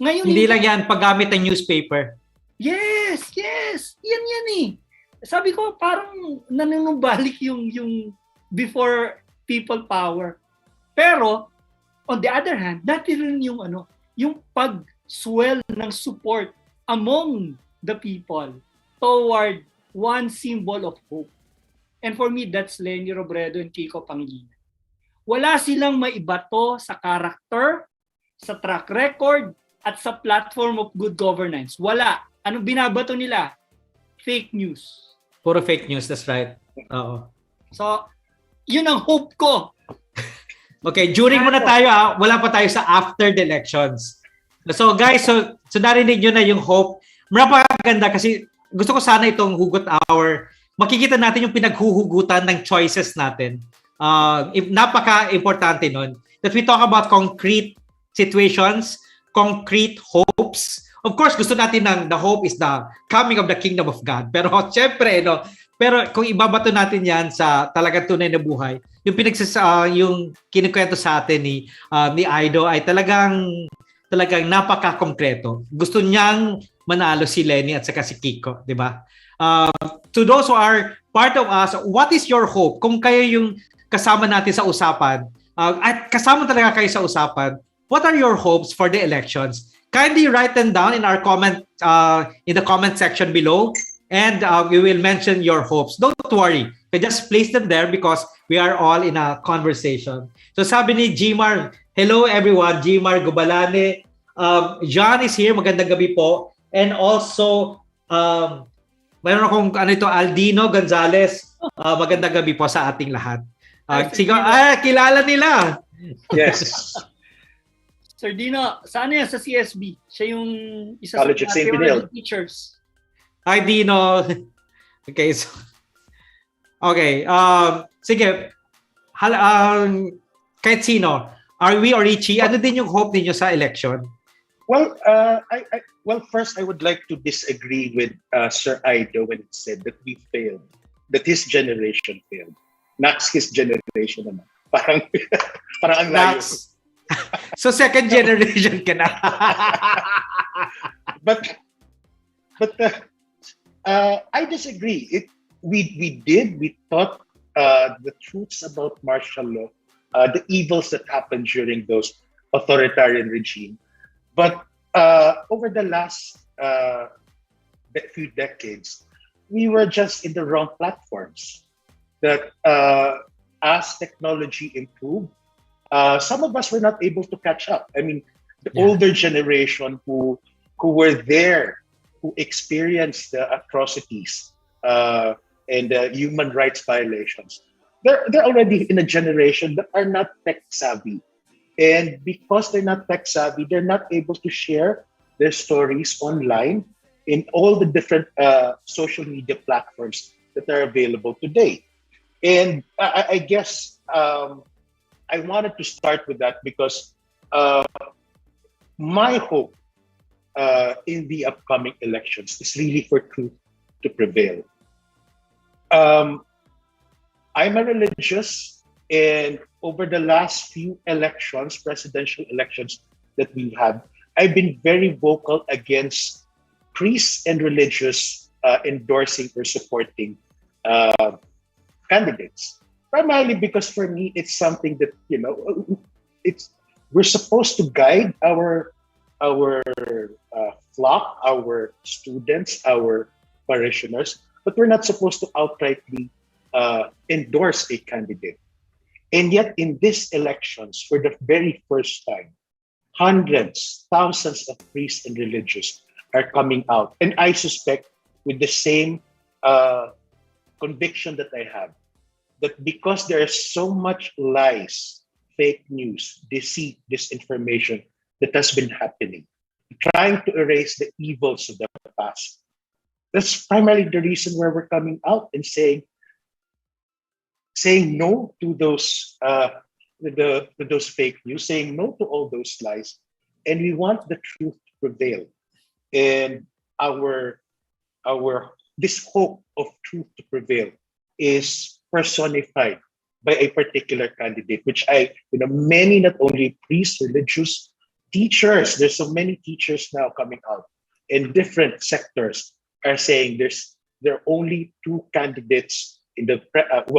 Ngayon Hindi lang yan paggamit ng newspaper. Yes. Yan eh. Sabi ko parang nanunubalik yung before people power. Pero on the other hand, dati rin yung pag-swell ng support among the people toward one symbol of hope. And for me, that's Leni Robredo and Kiko Pangilinan. Wala silang maibato sa character, sa track record, at sa platform of good governance. Wala. Anong binabato nila? Fake news. Puro fake news, that's right. Oo. So, yun ang hope ko. Okay, during muna tayo wala pa tayo sa after the elections. So guys, so narinig nyo na yung hope. Napakaganda kasi gusto ko sana itong Hugot Hour, makikita natin yung pinaghuhugutan ng choices natin. Napaka-importante nun that we talk about concrete situations, concrete hopes. Of course, gusto natin the hope is the coming of the kingdom of God. Pero syempre, pero kung ibabato natin yan sa talagang tunay na buhay, yung kinukwento sa atin ni Aido ay talagang napaka-konkreto. Gusto niyang manalo si Lenny at saka si Kiko, di ba? To those who are part of us, what is your hope? Kung kayo yung kasama natin sa usapan, at kasama talaga kayo sa usapan, what are your hopes for the elections? Kindly write them down in our in the comment section below, and we will mention your hopes. Don't worry, just place them there because we are all in a conversation. So sabi ni Gmar, hello everyone, Gmar Gubalane. John is here, magandang gabi po. And also, mayroon akong Aldino Gonzales. Magandang gabi po sa ating lahat. Kilala nila. Yes. Sir Dino, saan yan sa CSB? Siya yung isa College sa at St. Benil. teachers. Hi, Dino. Okay, so... Okay, sige. Kahit sino, are we or Richie, ano din yung hope ninyo sa election? Well, first I would like to disagree with Sir Aido when it said that we failed, that his generation failed. Max, his generation naman. Parang ang layo. So second generation ka na. But I disagree. We thought the truths about martial law, the evils that happened during those authoritarian regime. But over the last few decades, we were just in the wrong platforms. That as technology improved, some of us were not able to catch up. I mean, the older generation who were there, who experienced the atrocities and human rights violations, they're already in a generation that are not tech savvy. And because they're not tech savvy, they're not able to share their stories online in all the different social media platforms that are available today. And I guess I wanted to start with that because my hope in the upcoming elections is really for truth to prevail. I'm a religious, and over the last few elections, presidential elections that we've had, I've been very vocal against priests and religious endorsing or supporting candidates. Primarily because for me, it's something that, it's we're supposed to guide our flock, our students, our parishioners, but we're not supposed to outrightly endorse a candidate. And yet, in these elections, for the very first time, hundreds, thousands of priests and religious are coming out. And I suspect with the same conviction that I have, that because there is so much lies, fake news, deceit, disinformation that has been happening, trying to erase the evils of the past. That's primarily the reason why we're coming out and saying no to those those fake news, saying no to all those lies, and we want the truth to prevail. And our this hope of truth to prevail is personified by a particular candidate, which many, not only priests, religious, teachers. There's so many teachers now coming out in different sectors are saying there are only two candidates in the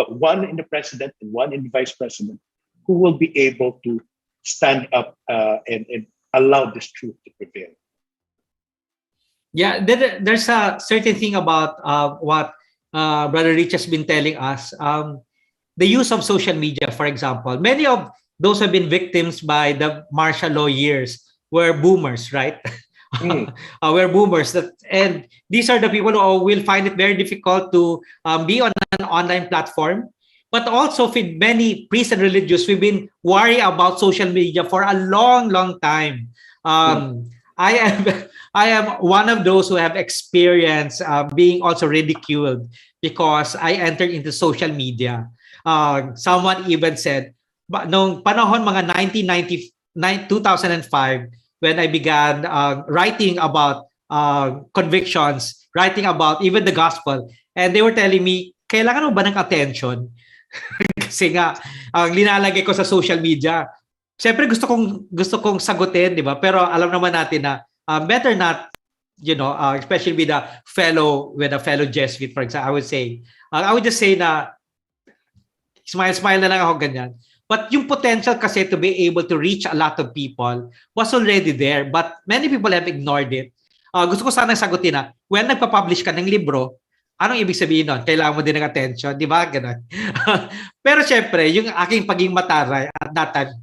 one in the president and one in the vice president who will be able to stand up and allow this truth to prevail. Yeah, there's a certain thing about what Brother Rich has been telling us. The use of social media, for example. Many of those who have been victims by the martial law years were boomers, right? We're boomers. And these are the people who will find it very difficult to be on an online platform. But also for many priests and religious, we've been worried about social media for a long, long time. I am one of those who have experienced being also ridiculed because I entered into social media. Someone even said, noong panahon mga 2005, when I began writing about convictions, writing about even the gospel, and they were telling me, kailangan mo ba ng attention? Kasi nga, ang linalagay ko sa social media, siyempre gusto kong sagutin, di ba? Pero alam naman natin na better not, especially with a fellow Jesuit, for example, I would just say na smile na lang ako ganyan. But yung potential kasi to be able to reach a lot of people was already there, but many people have ignored it. Gusto ko sana sagutin na, when nagpa-publish ka ng libro, anong ibig sabihin nun? Kailangan mo din ng attention, di ba? Ganun. Pero syempre, yung aking pagiging mataray at that time,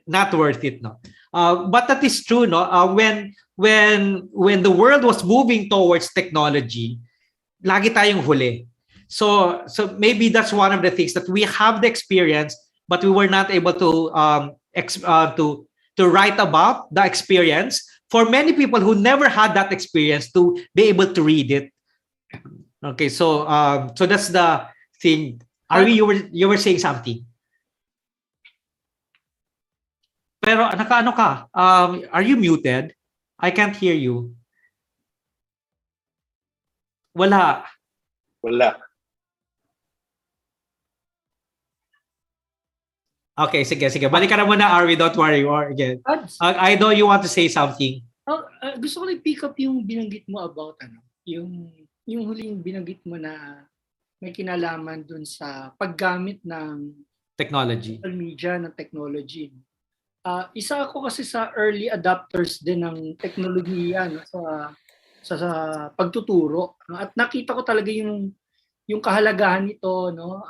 not worth it, no? But that is true, no? When the world was moving towards technology, lagi tayong huli. So maybe that's one of the things that we have the experience, but we were not able to write about the experience for many people who never had that experience to be able to read it. Okay, so that's the thing. You were saying something? Pero naka-ano ka? Are you muted? I can't hear you. Wala. Okay, sige. Balik ka na muna, Arwi. Don't worry. Or again. I know you want to say something. Gusto ko na pick up yung binanggit mo about yung huling binanggit mo na may kinalaman dun sa paggamit ng technology. Social media, ng technology. Isa ako kasi sa early adopters din ng teknolohiya sa pagtuturo. At nakita ko talaga yung kahalagahan nito, no?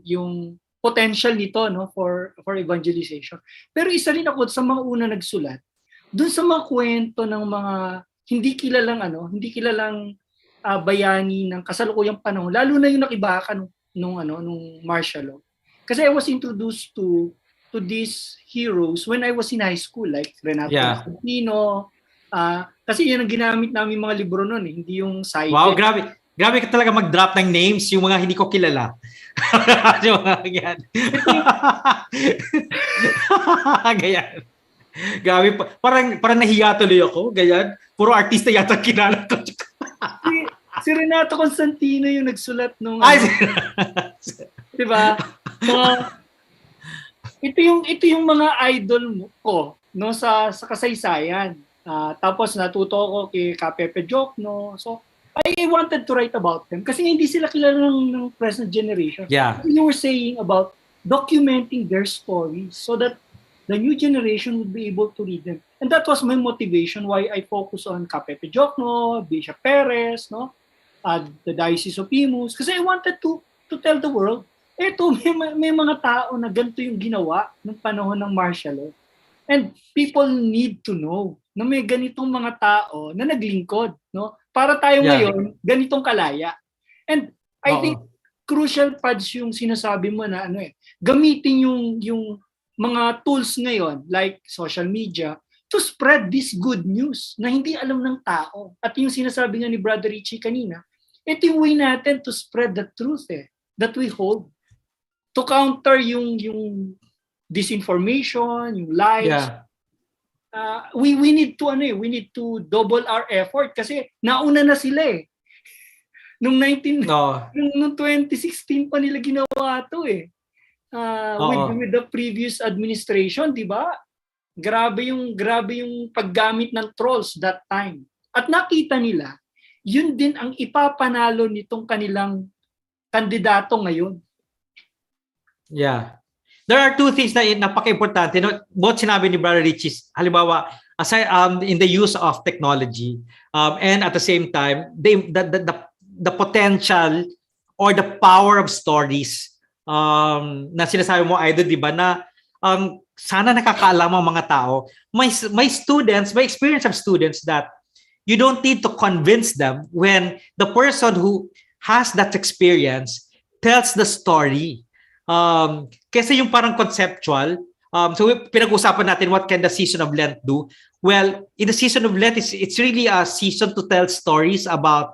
Yung potential nito, no, for evangelization. Pero isa rin ako sa mga una nagsulat doon sa mga kwento ng mga hindi kilalang bayani ng kasalukuyang panahon, lalo na yung nakibaka nung martial law. Kasi I was introduced to these heroes when I was in high school, like Renato Constantino. Kasi yan ang ginamit namin mga libro noon, hindi yung cited. Wow, grabe ka talaga mag-drop ng names yung mga hindi ko kilala. Yung mga ganyan. Ganyan. Grabe, parang nahiya tuloy ako, ganyan. Puro artista yata kilala ko. Si Renato Constantino yung nagsulat nung diba? Ito yung mga idol ko, no, sa kasaysayan. Tapos natuto ko kay Pepe Jokno. So I wanted to write about them kasi hindi sila kilala ng present generation. Yeah. You were saying about documenting their stories so that the new generation would be able to read them. And that was my motivation why I focus on Kapepe Jokno, Bishop Perez, no? The Diocese of Imus. Kasi I wanted to tell the world, eto, may mga tao na ganito yung ginawa ng panahon ng martial law. And people need to know na may ganitong mga tao na naglingkod, no? Para tayo ngayon, ganitong kalaya. And I think crucial pads yung sinasabi mo na gamitin yung mga tools ngayon like social media to spread this good news na hindi alam ng tao. At yung sinasabi nga ni Brother Richie kanina, ito yung way natin to spread the truth that we hold. To counter yung disinformation, yung lies. Yeah. We need to double our effort kasi nauna na sila Nung 2016 pa nila ginawa to with the previous administration, 'di ba? Grabe yung paggamit ng trolls that time. At nakita nila, yun din ang ipapanalo nitong kanilang kandidato ngayon. Yeah. There are two things na napaka-importante. No? Both sinabi ni Brother Richie, halimbawa, aside in the use of technology, and at the same time, the potential or the power of stories na sinasabi mo, Idol, di ba, na sana nakakaalam ang mga tao. My experience of students that you don't need to convince them when the person who has that experience tells the story. Kasi yung parang conceptual, so pinag-usapan natin what can the season of Lent do. Well, in the season of Lent, it's really a season to tell stories about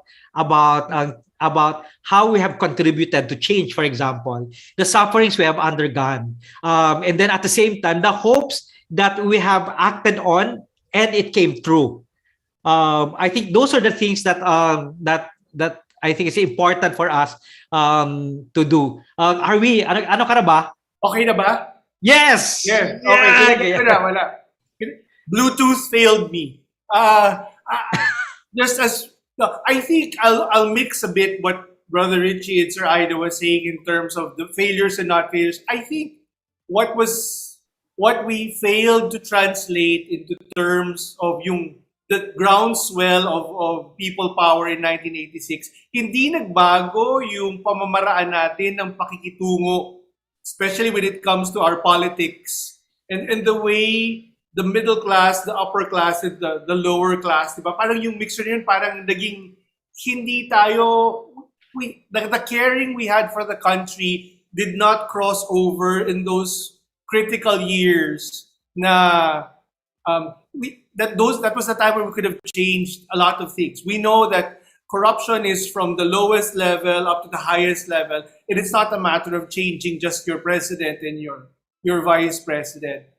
how we have contributed to change, for example, the sufferings we have undergone, and then at the same time, the hopes that we have acted on and it came true. I think those are the things that I think is important for us to do. Are we? Ano ka na ba? Okay na ba? Yes. Yes. Okay. Wala. Bluetooth failed me. Just as I think I'll mix a bit what Brother Richie and Sir Ida was saying in terms of the failures and not failures. I think what we failed to translate into terms of the groundswell of people power in 1986, hindi nagbago yung pamamaraan natin ng pakikitungo, especially when it comes to our politics and the way the middle class, the upper class, and the lower class, diba? Parang yung mixture yun, parang naging hindi tayo, the caring we had for the country did not cross over in those critical years na that was the time where we could have changed a lot of things. We know that corruption is from the lowest level up to the highest level, and it's not a matter of changing just your president and your vice president.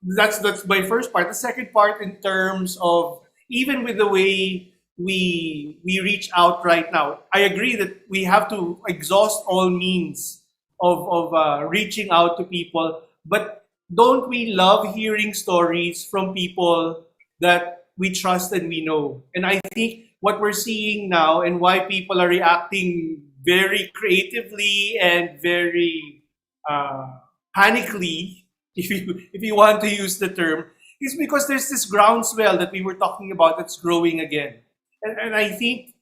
That's my first part. The second part, in terms of even with the way we reach out right now, I agree that we have to exhaust all means of reaching out to people. But don't we love hearing stories from people that we trust and we know? And I think what we're seeing now and why people are reacting very creatively and very panically, if you want to use the term, is because there's this groundswell that we were talking about that's growing again. And I think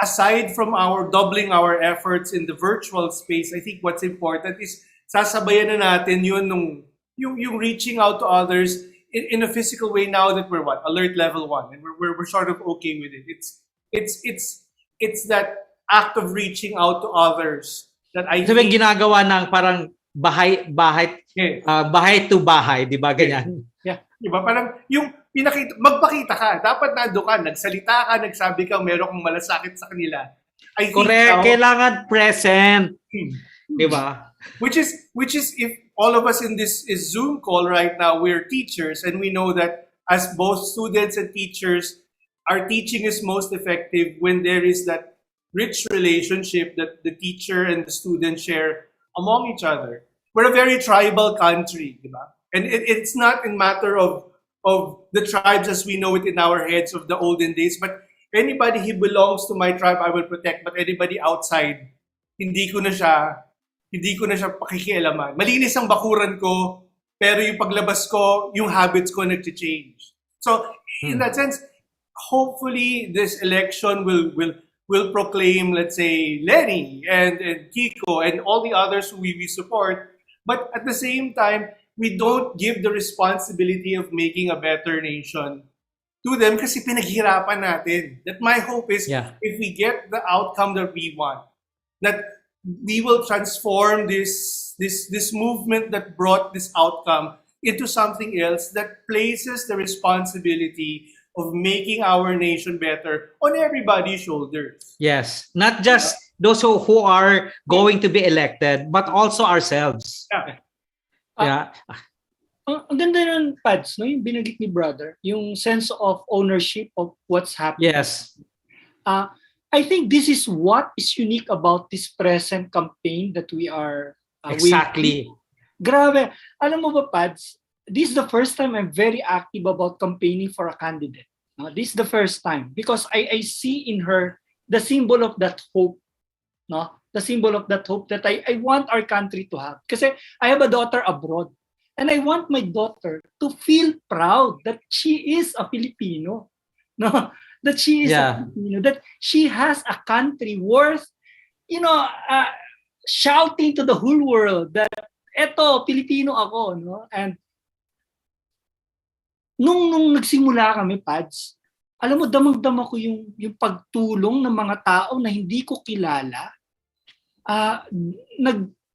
aside from our doubling our efforts in the virtual space, I think what's important is sasabayan na natin yung reaching out to others in a physical way now that we're alert level 1, and we're sort of okay with it. It's that act of reaching out to others that I think ginagawa ng parang bahay to bahay, di ba? Ganyan. Yeah. Diba? Parang yung magpakita ka. Dapat nando ka, nagsalita ka, nagsabi ka, meron kang malasakit sa kanila. I think correct. Kailangan present. Di ba? Which is if all of us in this Zoom call right now, we're teachers, and we know that as both students and teachers, our teaching is most effective when there is that rich relationship that the teacher and the student share among each other. We're a very tribal country, diba? And it's not a matter of the tribes as we know it in our heads of the olden days, but anybody who belongs to my tribe, I will protect. But anybody outside, hindi ko na siya hindi ko na siya pakikialaman. Malinis ang bakuran ko, pero yung paglabas ko, yung habits ko nag-change. So, in that sense, hopefully this election will proclaim, let's say, Lenny and Kiko and all the others who we support. But at the same time, we don't give the responsibility of making a better nation to them kasi pinaghirapan natin. That my hope is, if we get the outcome that we want, that we will transform this movement that brought this outcome into something else that places the responsibility of making our nation better on everybody's shoulders. Yes, not just those who are going to be elected, but also ourselves. Yeah. Ang ganda ng Pads, no? Yung binagit ni brother, yung sense of ownership of what's happening. Yes. I think this is what is unique about this present campaign that we are exactly. Grabe. Alam mo ba, Pads, this is the first time I'm very active about campaigning for a candidate. This is the first time because I see in her the symbol of that hope. No? The symbol of that hope that I want our country to have. Kasi I have a daughter abroad and I want my daughter to feel proud that she is a Filipino. No? That she is a Filipino. That she has a country worth, shouting to the whole world that eto, Pilipino ako. No? And nung nagsimula kami, Pads, alam mo, damang-dama ko yung pagtulong ng mga tao na hindi ko kilala.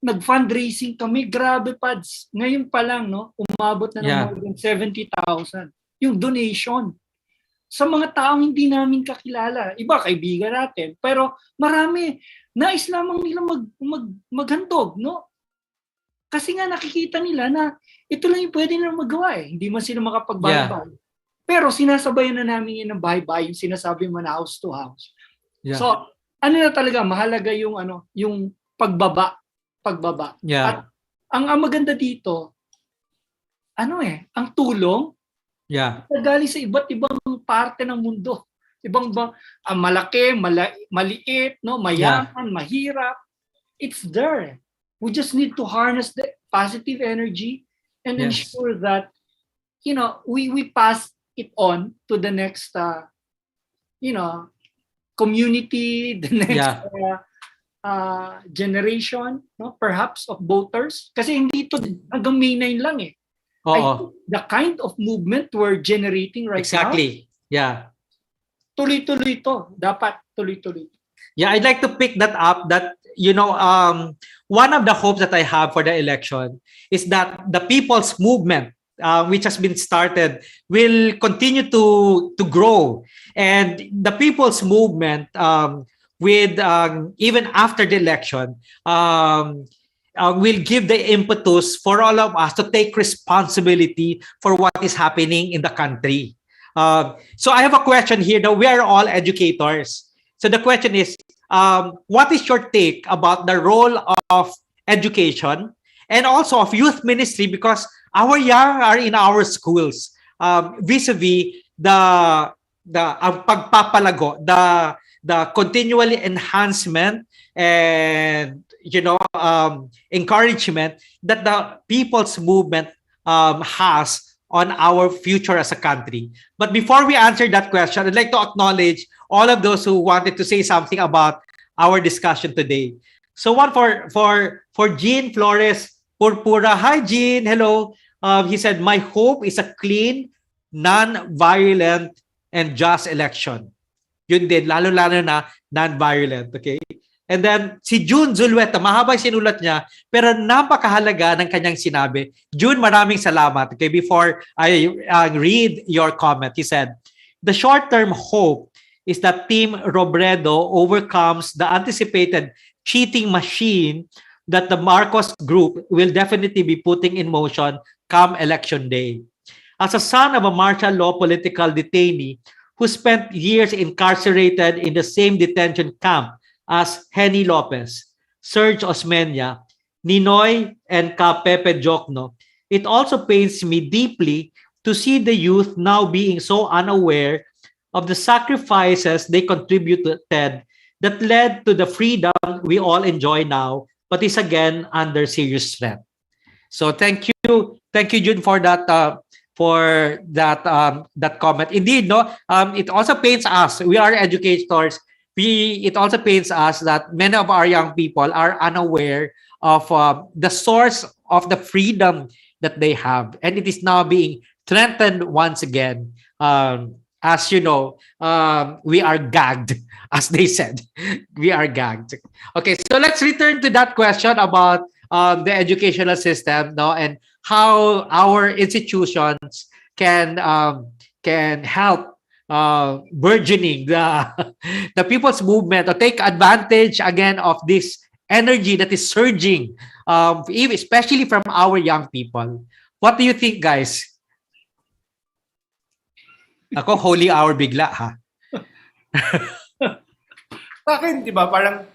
Nag-fundraising kami. Grabe, Pads. Ngayon pa lang, no, umabot na ng more than 70,000. Yung donation. Sa mga taong hindi namin kakilala. Iba, kaibigan natin. Pero marami. Nais lamang nila maghandog, no? Kasi nga nakikita nila na ito lang yung pwede nilang magawa eh. Hindi man sila makapagbahay-bahay. Pero sinasabayan na namin yun ng bahay-bahay, yung sinasabi mo na house to house. Yeah. So, ano na talaga, mahalaga yung pagbaba. Yeah. At ang maganda dito, ang tulong, galing sa iba't ibang parte ng mundo. Malaki, maliit, no, mayaman, mahirap. It's there. We just need to harness the positive energy and ensure that, we pass it on to the next, community, the next generation, no, perhaps of voters. Kasi hindi ito hanggang May 9 lang eh. I think the kind of movement we're generating right now. Exactly. Yeah. Tuloy-tuloy ito. Dapat tuloy-tuloy. Yeah, I'd like to pick that up that, one of the hopes that I have for the election is that the people's movement, which has been started, will continue to grow. And the people's movement, with even after the election, will give the impetus for all of us to take responsibility for what is happening in the country. So I have a question here. That we are all educators. So the question is, what is your take about the role of education and also of youth ministry? Because our young are in our schools, vis-a-vis the pagpapalago, the continual enhancement and encouragement that the people's movement has on our future as a country. But before we answer that question, I'd like to acknowledge all of those who wanted to say something about our discussion today. So one for Jean Flores Purpura. Hi, Jean. Hello. He said, my hope is a clean, non-violent, and just election. Yun din, lalo-lalo na non-violent. Okay? And then, si June Zulweta, mahaba sinulat niya, pero napakahalaga ng kanyang sinabi. June, maraming salamat. Okay, before I read your comment, he said, the short-term hope is that Team Robredo overcomes the anticipated cheating machine that the Marcos group will definitely be putting in motion come election day. As a son of a martial law political detainee who spent years incarcerated in the same detention camp as Henny Lopez, Serge Osmeña, Ninoy, and Ka Pepe Jokno, it also pains me deeply to see the youth now being so unaware of the sacrifices they contributed that led to the freedom we all enjoy now, but is again under serious threat. So thank you, June, for that that comment. Indeed, no, it also pains us. We are educators. It also pains us that many of our young people are unaware of the source of the freedom that they have, and it is now being threatened once again. As you know, we are gagged, as they said. We are gagged. Okay, so let's return to that question about the educational system, no, and how our institutions can help burgeoning the people's movement, or take advantage again of this energy that is surging, especially from our young people. What do you think, guys? Ako, holy hour bigla, ha? Sa akin, di ba, parang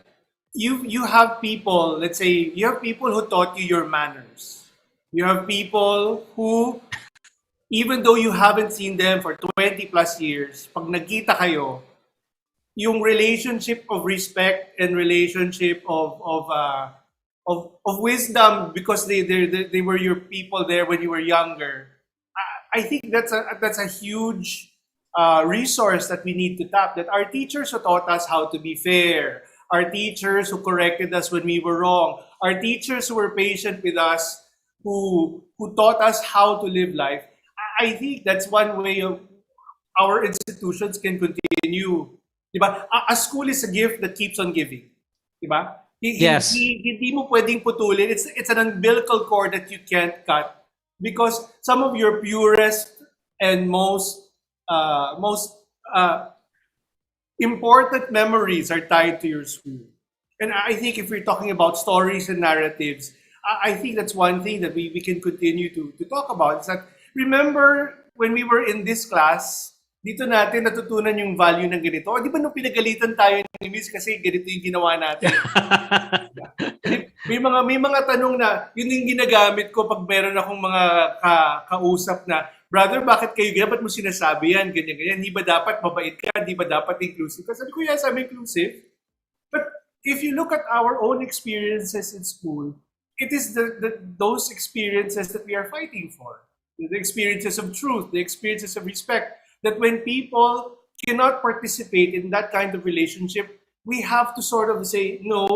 you have people, let's say, you have people who taught you your manners. You have people who, even though you haven't seen them for 20 plus years, pag nagkita kayo, yung relationship of respect and relationship of wisdom, because they were your people there when you were younger. I think that's a huge resource that we need to tap. That our teachers who taught us how to be fair, our teachers who corrected us when we were wrong, our teachers who were patient with us, who taught us how to live life. I think that's one way of our institutions can continue. Diba? A school is a gift that keeps on giving. Diba? Yes. Hindi mo pwedeng putulin. It's an umbilical cord that you can't cut. Because some of your purest and most important memories are tied to your school. And I think if we're talking about stories and narratives, I think that's one thing that we can continue to talk about. Is that, remember when we were in this class, dito natin natutunan yung value ng ganito. O di ba nung pinagalitan tayo ni Miss kasi ganito yung ginawa natin? may mga tanong na yun yung ginagamit ko pag meron akong mga kausap na, brother, bakit kayo ganyan? Ba't mo sinasabi yan? Ganyan. Di ba dapat mabait ka? Di ba dapat inclusive? Kasi sabi ko, yes, I'm inclusive. But if you look at our own experiences in school, it is those experiences that we are fighting for. The experiences of truth, the experiences of respect. That when people cannot participate in that kind of relationship, we have to sort of say, no,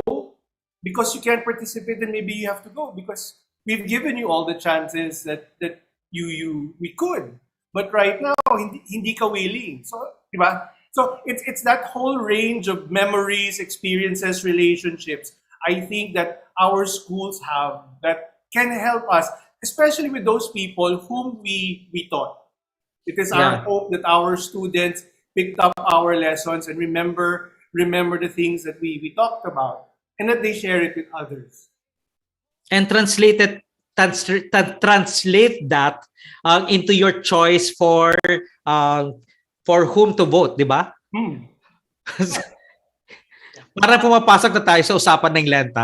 because you can't participate, then maybe you have to go, because we've given you all the chances that we could. But right now, hindi ka willing. So, diba? So it's that whole range of memories, experiences, relationships, I think that our schools have that can help us, especially with those people whom we taught. It is our hope that our students picked up our lessons and remember the things that we talked about, and that they share it with others. And translate that into your choice for whom to vote, di ba? Parang pumapasok na tayo sa usapan ng Lent.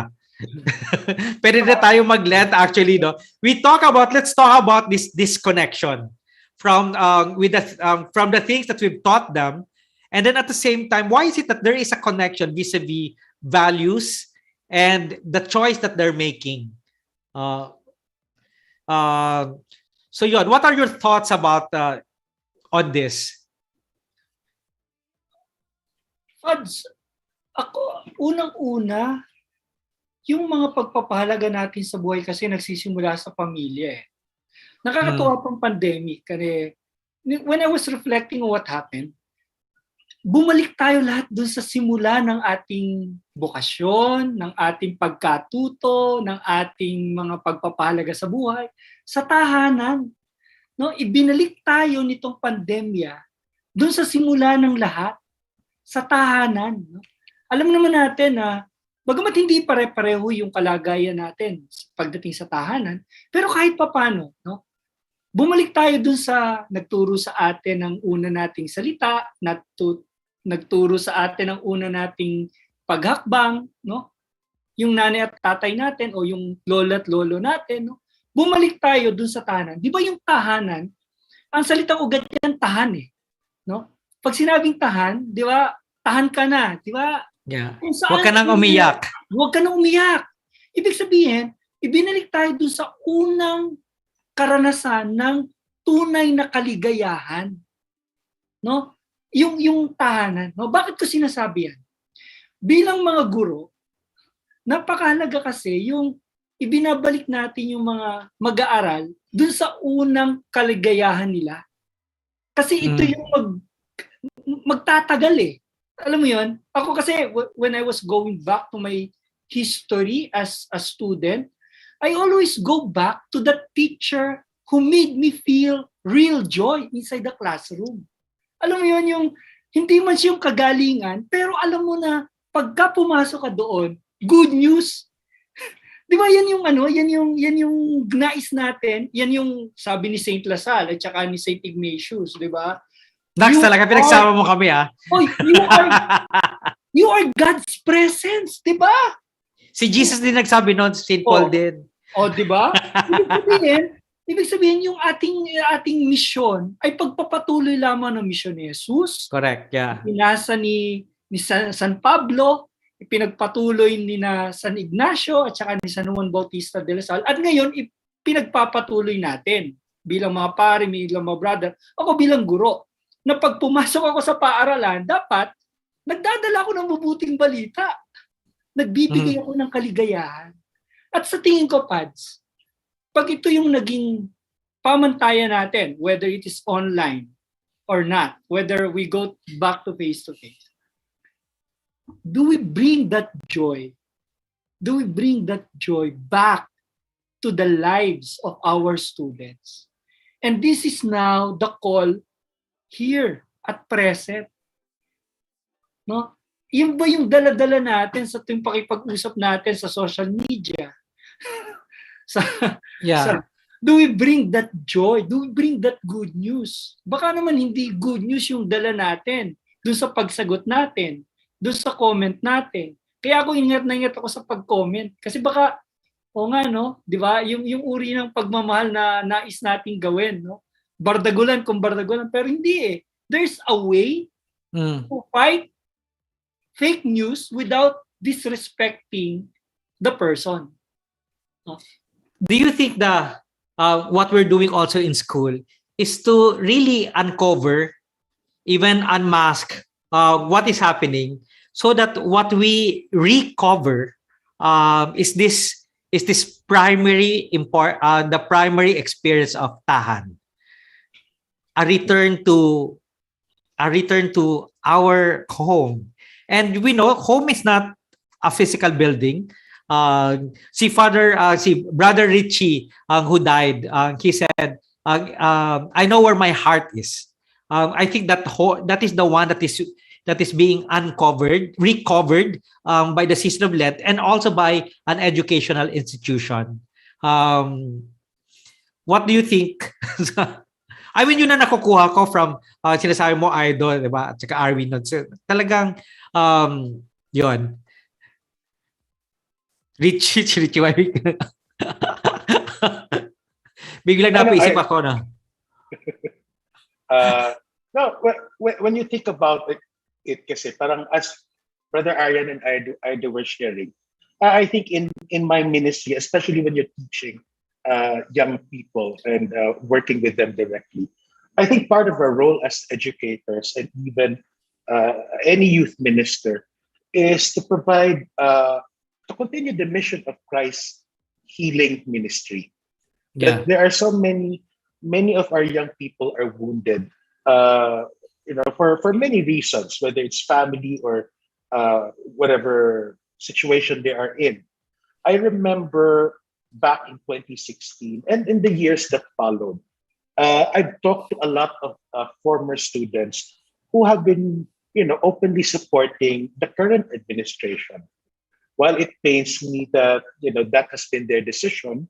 Pwede na tayo mag-Lent actually, no? Let's talk about this disconnection from the things that we've taught them, and then at the same time, why is it that there is a connection vis-a-vis values and the choice that they're making? So yun, what are your thoughts about on this? Fads, ako, unang-una, yung mga pagpapahalaga natin sa buhay kasi nagsisimula sa pamilya eh. Nakakatuwa pang pandemic. Kasi when I was reflecting on what happened, bumalik tayo lahat dun sa simula ng ating bokasyon, ng ating pagkatuto, ng ating mga pagpapahalaga sa buhay, sa tahanan. No? Ibinalik tayo nitong pandemya dun sa simula ng lahat, sa tahanan. No? Alam naman natin na bagamat hindi pare-pareho yung kalagayan natin pagdating sa tahanan, pero kahit papano, no? Bumalik tayo dun sa nagturo sa atin ng una nating salita, nagturo sa atin ng una nating paghakbang, no? Yung nanay at tatay natin o yung lola at lolo natin, no? Bumalik tayo dun sa tahanan. Di ba yung tahanan, ang salitang ugat yan, tahan eh. No? Pag sinabing tahan, di ba, tahan ka na, di ba? Yeah. Huwag ka nang umiyak. Huwag ka nang umiyak. Ibig sabihin, ibinalik tayo dun sa unang karanasan ng tunay na kaligayahan. No? Yung tahanan. No? Bakit ko sinasabi yan? Bilang mga guro, napakahalaga kasi yung ibinabalik natin yung mga mag-aaral dun sa unang kaligayahan nila. Kasi ito yung magtatagal eh. Alam mo yun? Ako kasi, when I was going back to my history as a student, I always go back to that teacher who made me feel real joy inside the classroom. Alam mo yun, yung hindi man siyang kagalingan, pero alam mo na pagka pumasok ka doon, good news. Di ba yan yung yan yung nais natin, yan yung sabi ni Saint Lasal at saka ni Saint Ignatius, di ba? Dax, talaga pinagsama mo kami Oh, you are God's presence, di ba? Si Jesus din nagsabi noon, Saint Paul din. Di ba? Ibig sabihin yung ating misyon ay pagpapatuloy lamang ng misyon ni Jesus. Correct, yeah. Pinasa ni San Pablo, ipinagpatuloy ni na San Ignacio at saka ni San Juan Bautista de la Salle. At ngayon, pinagpapatuloy natin bilang mga pare, bilang mga brother, ako bilang guro, na pag pumasok ako sa paaralan, dapat nagdadala ako ng mabuting balita. Nagbibigay ako ng kaligayahan. At sa tingin ko, Pads, pag ito yung naging pamantayan natin, whether it is online or not, whether we go back to face-to-face, do we bring that joy? Do we bring that joy back to the lives of our students? And this is now the call here at present. No? Yun ba yung dala-dala natin sa tuwing pakipag-usap natin sa social media? Do we bring that joy? Do we bring that good news? Baka naman hindi good news yung dala natin dun sa pagsagot natin, dun sa comment natin. Kaya ako ingat na ingat ako sa pag-comment. Kasi baka, di ba? Yung uri ng pagmamahal na nais nating gawin, no? Bardagulan kung bardagulan. Pero hindi eh. There's a way to fight fake news without disrespecting the person. No? Do you think what we're doing also in school is to really uncover, even unmask what is happening, so that what we recover is this primary the primary experience of tahan, a return to our home. And we know home is not a physical building. Si Brother Richie who died, he said, I know where my heart is. I think that is the one that is being recovered by the season of Lent, and also by an educational institution. What do you think? I mean, yun na nakukuha ko from sinasabi mo, Idol, di ba? At saka Arwin. So, talagang, yun. Richie. Biglang napaisip ako na. No, when you think about it kasi parang as Brother Aryan and I were sharing, I think in my ministry, especially when you're teaching young people and working with them directly, I think part of our role as educators and even any youth minister is to provide to continue the mission of Christ's healing ministry. Yeah. There are so many of our young people are wounded, for many reasons, whether it's family or whatever situation they are in. I remember back in 2016 and in the years that followed, I've talked to a lot of former students who have been, openly supporting the current administration. While it pains me that, that has been their decision,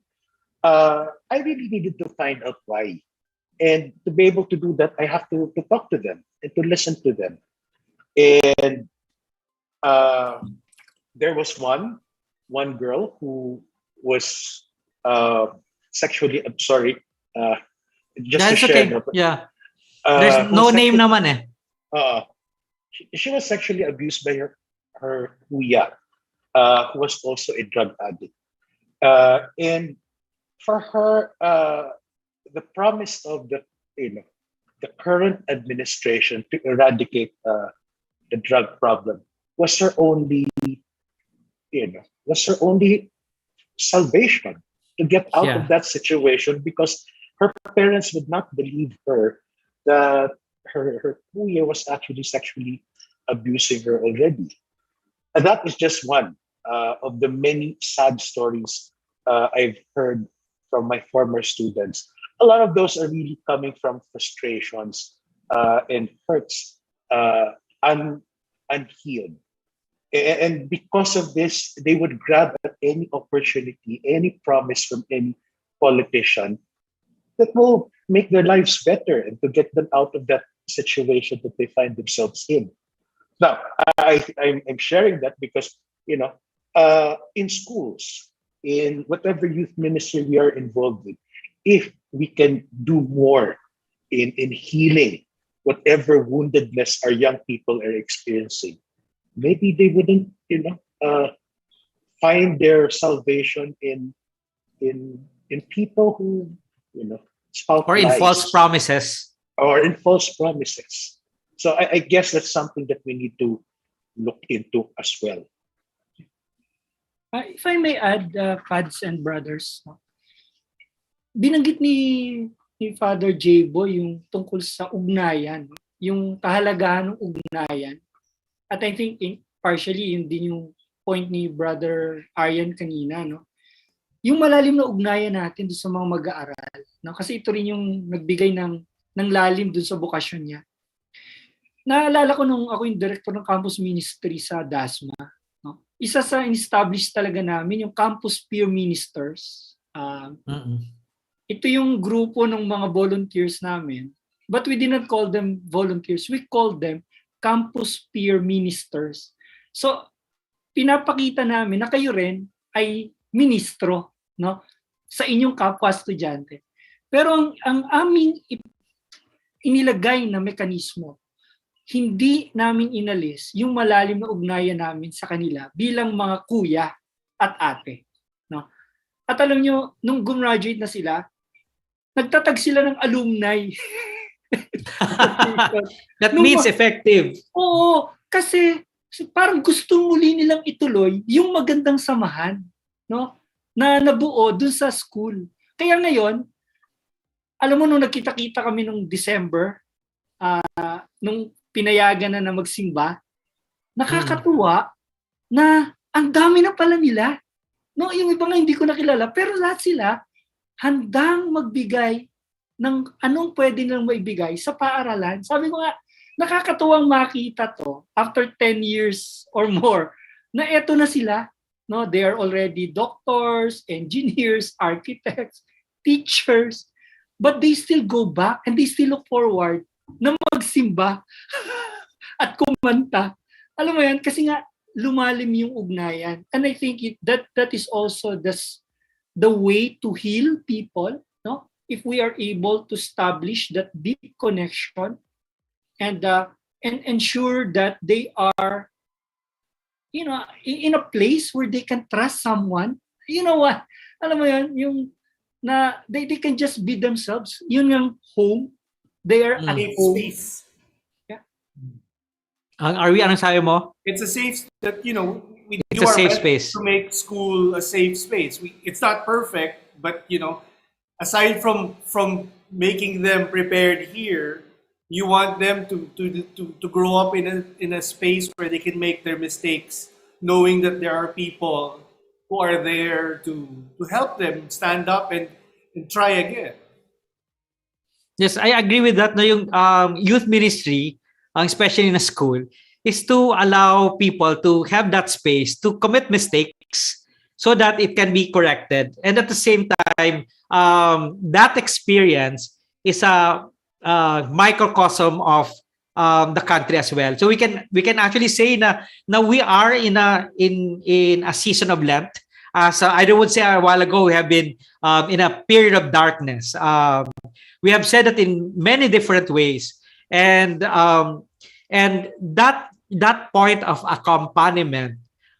I really needed to find out why. And to be able to do that, I have to talk to them and to listen to them. And there was one girl who was sexually, I'm sorry, just That's to share. okay. Yeah. There's no name naman eh. She was sexually abused by her kuya, who was also a drug addict. And for her, the promise of the current administration to eradicate the drug problem was her only, was her only salvation to get out of that situation, because her parents would not believe her that her kuya was actually sexually abusing her already. And that is just one of the many sad stories I've heard from my former students. A lot of those are really coming from frustrations and hurts, unhealed. And because of this, they would grab at any opportunity, any promise from any politician that will make their lives better and to get them out of that situation that they find themselves in. Now, I'm sharing that because, in schools, in whatever youth ministry we are involved with, if we can do more in healing whatever woundedness our young people are experiencing, maybe they wouldn't, find their salvation in people who, spout Or in lies. false promises. Or in false promises. So I guess that's something that we need to look into as well. If I may add, Pads and brothers, binanggit ni Father Jboy yung tungkol sa ugnayan, yung kahalagahan ng ugnayan. At I think partially yun din yung point ni Brother Aryan kanina, no? Yung malalim na ugnayan natin doon sa mga mag-aaral, no? Kasi ito rin yung nagbigay ng lalim doon sa bokasyon niya. Naalala ko nung ako yung director ng campus ministry sa DASMA, no? Isa sa in-establish talaga namin yung campus peer ministers. Ito yung grupo ng mga volunteers namin, but we did not call them volunteers. We called them campus peer ministers. So, pinapakita namin na kayo rin ay ministro, no, sa inyong kapwa estudyante. Pero ang aming inilagay na mekanismo, hindi namin inalis yung malalim na ugnayan namin sa kanila bilang mga kuya at ate, no. At alam nyo, nung gumraduate na sila, nagtatag sila ng alumni. That means effective. Oo, kasi parang gusto muli nilang ituloy yung magandang samahan, no, na nabuo dun sa school. Kaya ngayon, alam mo, nung nagkita-kita kami nung December, nung pinayagan na magsimba, nakakatuwa na ang dami na pala nila. No, yung iba nga hindi ko nakilala, pero lahat sila handang magbigay ng anong pwede nilang maibigay sa paaralan. Sabi ko nga, nakakatuwang makita to after 10 years or more na eto na sila. No, they are already doctors, engineers, architects, teachers, but they still go back and they still look forward na magsimba at kumanta. Alam mo yan, kasi nga lumalim yung ugnayan. And I think that is also the way to heal people, no? If we are able to establish that deep connection and ensure that they are, in a place where they can trust someone. You know what? Alam mo yan, yung na they can just be themselves. Yun yung home. They are at home. Space. Yeah. Are we, anong sabi mo? It's a safe that we It's do a our safe best space to make school a safe space. It's not perfect, but aside from making them prepared here, you want them to grow up in a space where they can make their mistakes, knowing that there are people who are there to help them stand up and try again. Yes, I agree with that. No, yung youth ministry, especially in a school, is to allow people to have that space to commit mistakes so that it can be corrected. And at the same time, that experience is a microcosm of the country as well. So we can actually say na we are in a season of Lent. So I would say a while ago we have been in a period of darkness. We have said it in many different ways, and that point of accompaniment,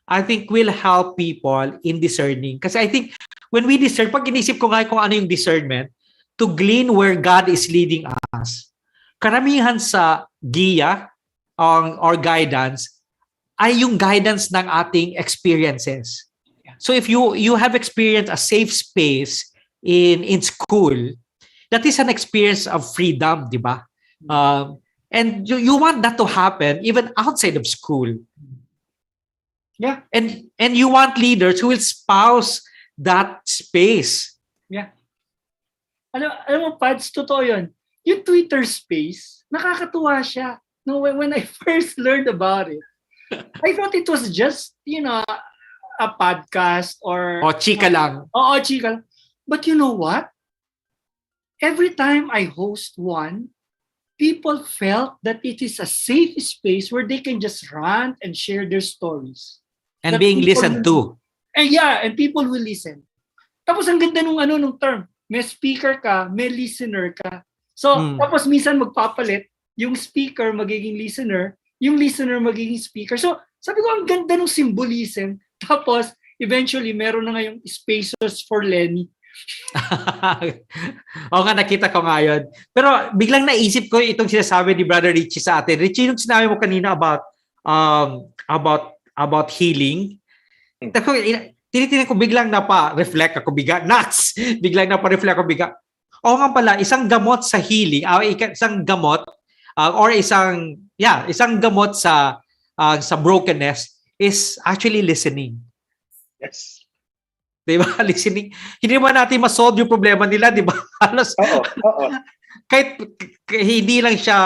I think, will help people in discerning. Because I think when we discern, pag inisip ko nga kung ano yung discernment, to glean where God is leading us, karamihan sa giya or guidance ay yung guidance ng ating experiences. So if you have experienced a safe space in school, that is an experience of freedom, di ba? And you want that to happen even outside of school. Yeah. And you want leaders who will espouse that space. Yeah. Alam mo, Pads, totoo yun. Yung Twitter space, nakakatuwa siya. No, when I first learned about it, I thought it was just, a podcast or... O, chika lang. Oo, chika lang. But you know what? Every time I host one, people felt that it is a safe space where they can just rant and share their stories. And That being people listened will- to. and people will listen. Tapos ang ganda nung term. May speaker ka, may listener ka. So, tapos minsan magpapalit, yung speaker magiging listener, yung listener magiging speaker. So, sabi ko, ang ganda nung symbolism. Tapos, eventually, meron na ngayong spaces for Lenny. Oo nga, nakita ko nga yun. Pero biglang naisip ko itong sinasabi ni Brother Richie sa atin. Richie, yung sinabi mo kanina about healing, tinitingnan ko biglang napa-reflect ako biga. Nuts! Biglang napa-reflect ako biga. Oo nga pala, isang gamot sa healing, isang gamot or isang gamot sa brokenness is actually listening. Yes. Diba? Listening. Hindi naman natin ma-solve yung problema nila, di ba? Oo. Kahit hindi lang siya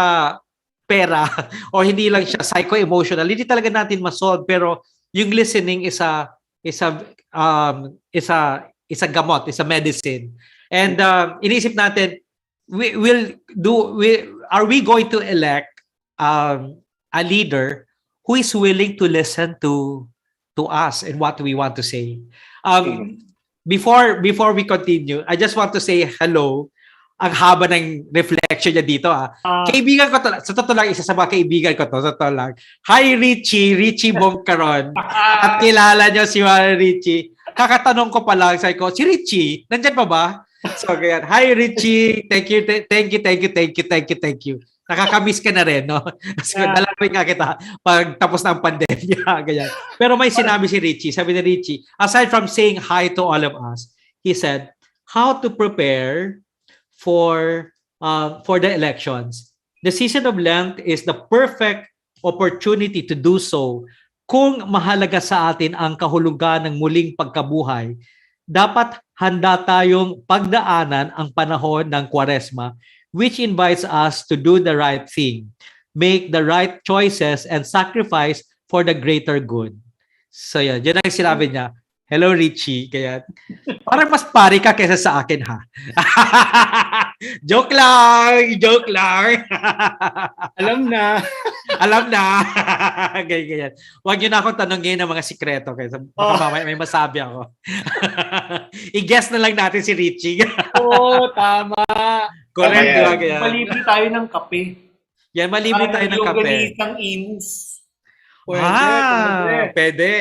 pera o hindi lang siya psycho-emotional, hindi talaga natin ma-solve. Pero yung listening is a gamot, is a medicine. And inisip natin, are we going to elect a leader who is willing to listen to us and what we want to say? Before we continue, I just want to say hello. Ang haba ng reflection niya dito. Kaibigan ko to. Sa totoo lang, isa sa mga kaibigan ko to. Sa totoo lang. Hi Richie Bongkaron. At kilala niyo si Richie. Kakatanong ko pa lang, sabi ko, si Richie, nandyan pa ba? So, ganyan. Hi Richie, thank you. Nakakamiss ka na rin, no? Kasi dalawin nga kita pag tapos na ang pandemya, ganyan. Pero may sinabi si Richie, sabi ni Richie, aside from saying hi to all of us, he said, how to prepare for the elections. The season of Lent is the perfect opportunity to do so. Kung mahalaga sa atin ang kahulugan ng muling pagkabuhay, dapat handa tayong pagdaanan ang panahon ng Kwaresma, which invites us to do the right thing, make the right choices, and sacrifice for the greater good. So yan ang sinabi niya. Hello, Richie. Kaya, parang mas pari ka kaysa sa akin, ha? Joke lang. Alam na. Ganyan. Huwag niyo na akong tanongin ng mga sikreto kaysa baka mamaya may masabi ako. I-guess na lang natin si Richie. Oo, tama. Correct, di ba? Malibre tayo ng kape. Yan, malibre tayo ng kape. Longganisang imus. Pwede.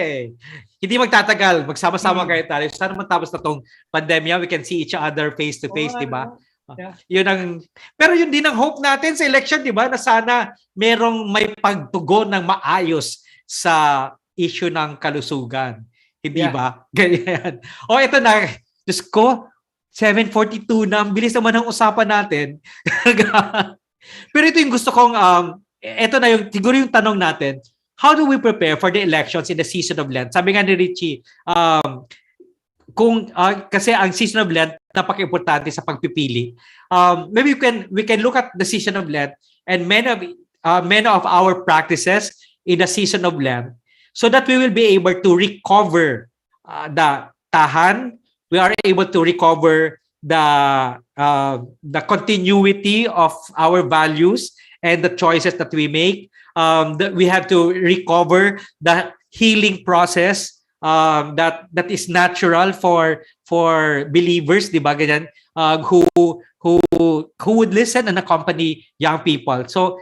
Hindi magtatagal. Magsama-sama kayo tayo. Sana matapos na tong pandemya, we can see each other face to face, di ba? Yeah. Pero yun din ang hope natin sa election, di ba? Na sana may pagtugon ng maayos sa issue ng kalusugan. Hindi ba? Ganyan. Ito na. Diyos ko, 7:42 na. Ang bilis naman ang usapan natin. Pero ito yung gusto kong, ito na yung, siguro yung tanong natin, how do we prepare for the elections in the season of Lent? Sabi nga ni Richie, kasi ang season of Lent, napaka-importante sa pagpipili. Maybe we can look at the season of Lent and many of our practices in the season of Lent so that we will be able to recover the tahan. We are able to recover the continuity of our values and the choices that we make. That we have to recover the healing process that is natural for believers, di ba, ganyan, who would listen and accompany young people. So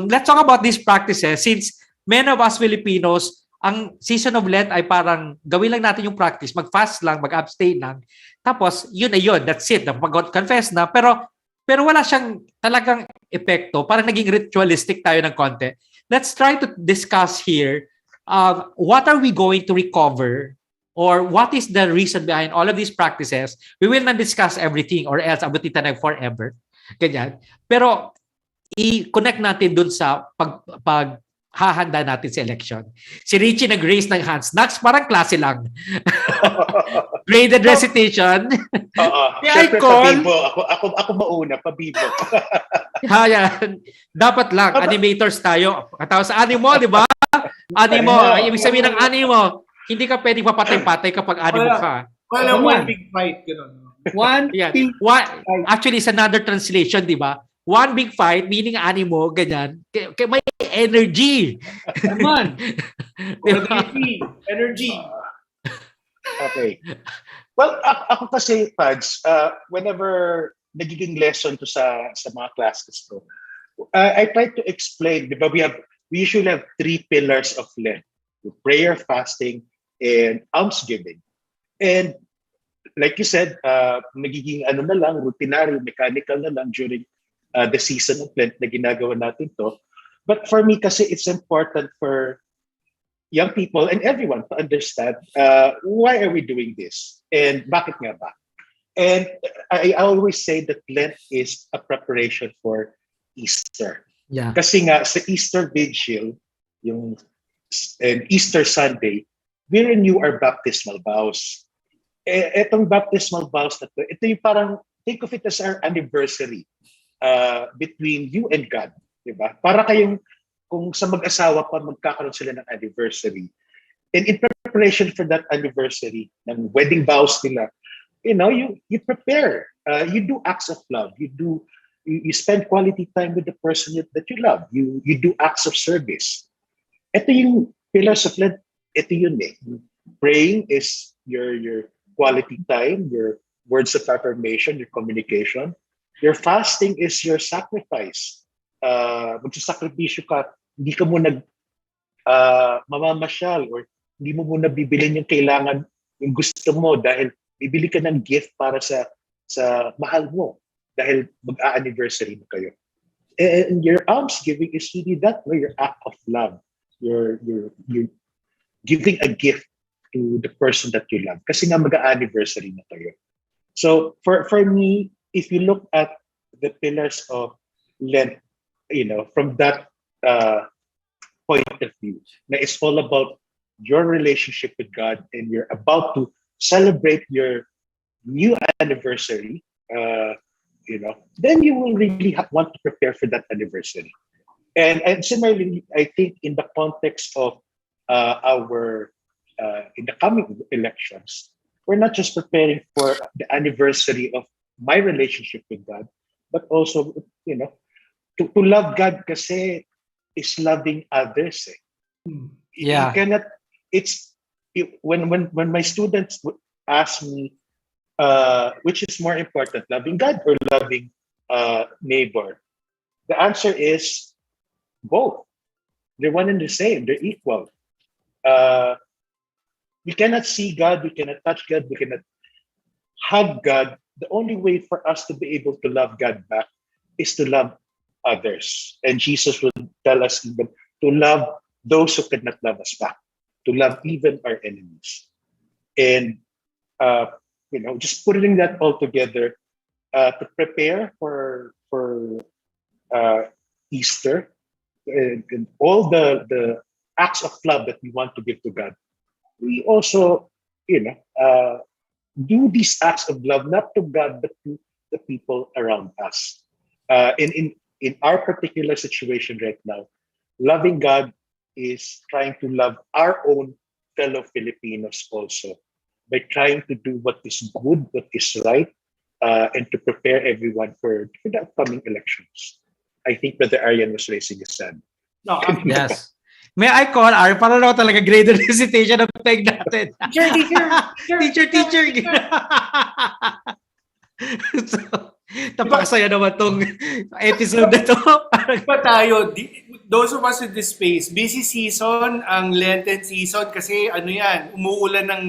let's talk about these practices, since many of us Filipinos ang season of Lent ay parang gawin lang natin yung practice, mag-fast lang, mag-abstain lang. Tapos, yun na yun, that's it. Mag-confess na. Pero wala siyang talagang epekto. Parang naging ritualistic tayo ng konti. Let's try to discuss here what are we going to recover or what is the reason behind all of these practices. We will not discuss everything or else abutin tayo forever. Ganyan. Pero i-connect natin dun sa paghahanda natin sa election. Si Richie nag-raise ng hands. Nax, parang klase lang. Graded recitation. Siyempre, pabibo. Ako mauna, pabibo. Hayan. Dapat lang, animators tayo. Katawa sa animo, di ba? Animo. Ay, ibig sabihin ng animo, hindi ka pwedeng papatay-patay kapag animo ka. One big fight. Actually, it's another translation, di ba? One big fight, meaning animo, ganyan. May energy. Come on. Energy. Okay. Well, ako kasi, Pads, whenever nagiging lesson to sa mga classes ko, I try to explain, di ba, we usually have 3 pillars of Lent: prayer, fasting, and almsgiving. And like you said, nagiging na lang, routinary, mechanical na lang during the season of Lent na ginagawa natin to. But for me kasi, it's important for young people and everyone to understand why are we doing this and bakit nga ba. And I always say that Lent is a preparation for Easter. Yeah. Kasi nga sa Easter Vigil, and Easter Sunday, we renew our baptismal vows. Etong baptismal vows na to, ito yung parang, think of it as our anniversary between you and God. Diba? Para kayong, kung sa mag-asawa pa, magkakaroon sila ng anniversary. And in preparation for that anniversary, ng wedding vows nila, you prepare. You do acts of love. You spend quality time with the person that you love. You do acts of service. Ito yung pillars of Lent. Ito yun eh. Praying is your quality time, your words of affirmation, your communication. Your fasting is your sacrifice. Magsasakripisyo ka, hindi ka muna mamamasyal or hindi mo muna bibilin yung kailangan, yung gusto mo dahil bibili ka ng gift para sa mahal mo dahil mag-a-anniversary mo kayo. And your almsgiving is really that way, your act of love. You're giving a gift to the person that you love kasi nga mag-a-anniversary na kayo. So for me, if you look at the pillars of Lent, from that point of view, na it's all about your relationship with God and you're about to celebrate your new anniversary, then you will really want to prepare for that anniversary. And similarly, I think in the context of in the coming elections, we're not just preparing for the anniversary of my relationship with God, but also, to love God kasi is loving others. Yeah. You cannot. When my students ask me, which is more important, loving God or loving neighbor, the answer is both. They're one and the same. They're equal. We cannot see God. We cannot touch God. We cannot hug God. The only way for us to be able to love God back is to love others. And Jesus will tell us even to love those who cannot love us back, to love even our enemies. And, just putting that all together to prepare for Easter and all the acts of love that we want to give to God. We also, do these acts of love, not to God, but to the people around us. In our particular situation right now, loving God is trying to love our own fellow Filipinos also by trying to do what is good, what is right, and to prepare everyone for the upcoming elections. I think Brother Aryan was raising his hand. No, Yes. May I call Ar? Para raw talaga graded recitation ng peg natin. Teacher. So, napakasaya naman tong episode na to. Ba tayo, those of us in this space, busy season, ang Lenten season, kasi ano yan, umuulan ng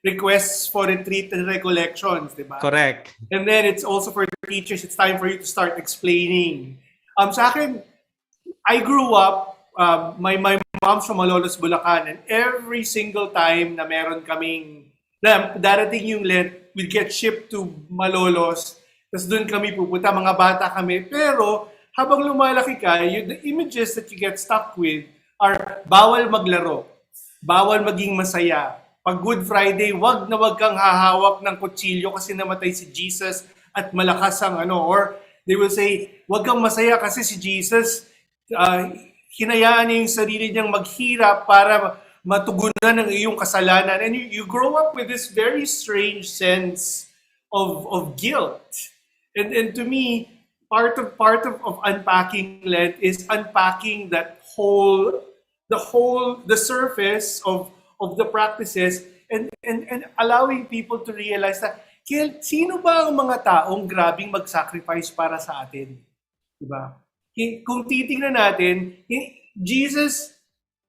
requests for retreat and recollections, di ba? Correct. And then it's also for teachers, it's time for you to start explaining. Sa akin, I grew up, my mom's from Malolos, Bulacan, and every single time na meron kaming, na darating yung Lent, we'd get shipped to Malolos, tapos doon kami pupunta, mga bata kami, pero habang lumalaki ka, the images that you get stuck with are bawal maglaro, bawal maging masaya. Pag Good Friday, wag kang hahawak ng kutsilyo kasi namatay si Jesus at malakas ang ano. Or they will say, wag kang masaya kasi si Jesus, hinayaan niya yung sarili niyang maghirap para matugunan ng iyong kasalanan. And you grow up with this very strange sense of guilt. And to me, part of unpacking Lent is unpacking the surface of the practices and allowing people to realize that sino ba ang mga taong grabing mag-sacrifice para sa atin? Diba? Kung titingnan natin, Jesus,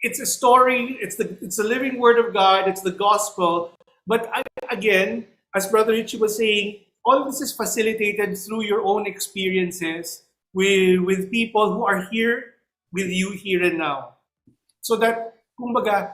it's a story, it's the living word of God, it's the gospel, but again, as Brother Richie was saying, all of this is facilitated through your own experiences with people who are here with you here and now. So that, kumbaga,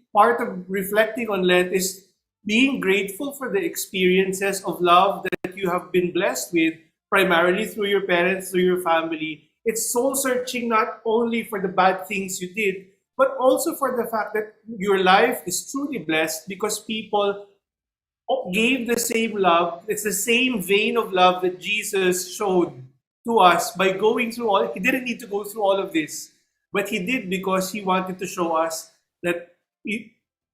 part of reflecting on Lent is being grateful for the experiences of love that you have been blessed with, primarily through your parents, through your family. It's soul-searching not only for the bad things you did, but also for the fact that your life is truly blessed because people gave the same love. It's the same vein of love that Jesus showed to us by going through all. He didn't need to go through all of this, but he did because he wanted to show us that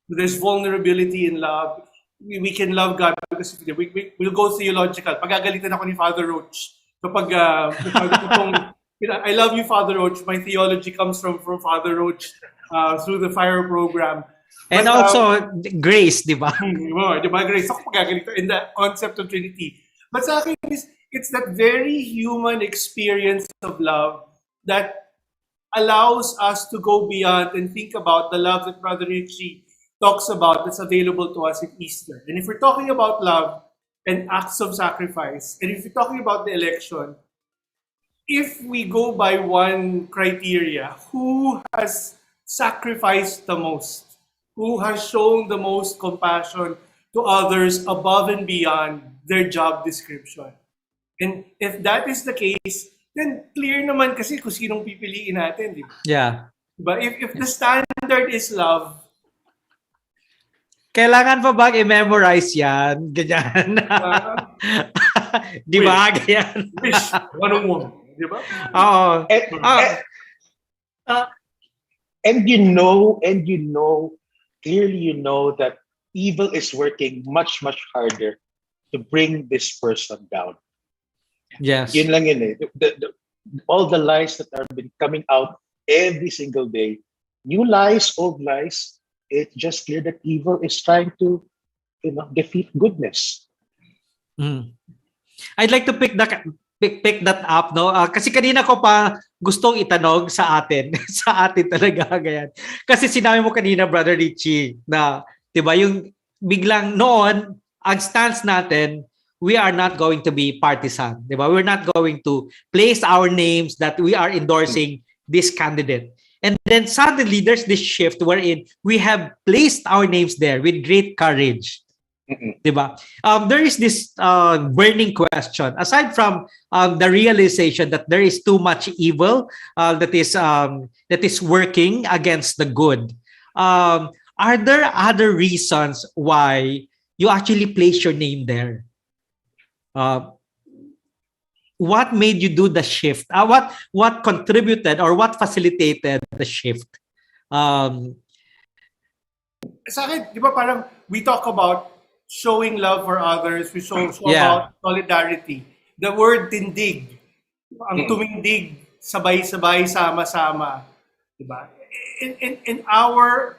there's vulnerability in love. We can love God because we'll go theological. Pagagalitan ako ni Father Roach. Kapag I love you, Father Roach. My theology comes from Father Roach through the Fire program. And but, also, grace, di ba? Diba, grace. Ako pagagalito in the concept of Trinity. But sa akin, it's that very human experience of love that allows us to go beyond and think about the love that Brother Richie talks about that's available to us at Easter. And if we're talking about love and acts of sacrifice, and if we're talking about the election, if we go by one criteria, who has sacrificed the most? Who has shown the most compassion to others above and beyond their job description? And if that is the case, then clear naman kasi kung sinong pipiliin natin, di ba? Yeah. But if the standard is love, kailangan pa bang i-memorize yan? Ganyan. Di ba? Ganyan. wish, anong mo? Di ba? Oo. And clearly you know that evil is working much, much harder to bring this person down. Yes. Yun lang yun eh. All the lies that have been coming out every single day, new lies, old lies, it's just clear that evil is trying to, defeat goodness. I'd like to pick that up, no? Kasi kanina ko pa gustong itanong sa atin, sa atin talaga ganyan. Kasi sinabi mo kanina, Brother Richie, na 'di ba yung biglang noon ang stance natin, we are not going to be partisan, 'di ba? We're not going to place our names that we are endorsing this candidate. And then suddenly there's this shift wherein we have placed our names there with great courage. Diba? There is this burning question. Aside from the realization that there is too much evil that is working against the good, are there other reasons why you actually place your name there? What made you do the shift? What contributed or what facilitated the shift? Sa akin, di ba parang we talk about showing love for others, we show about solidarity. The word tindig, ang tumindig, sabay-sabay, sama-sama. Diba?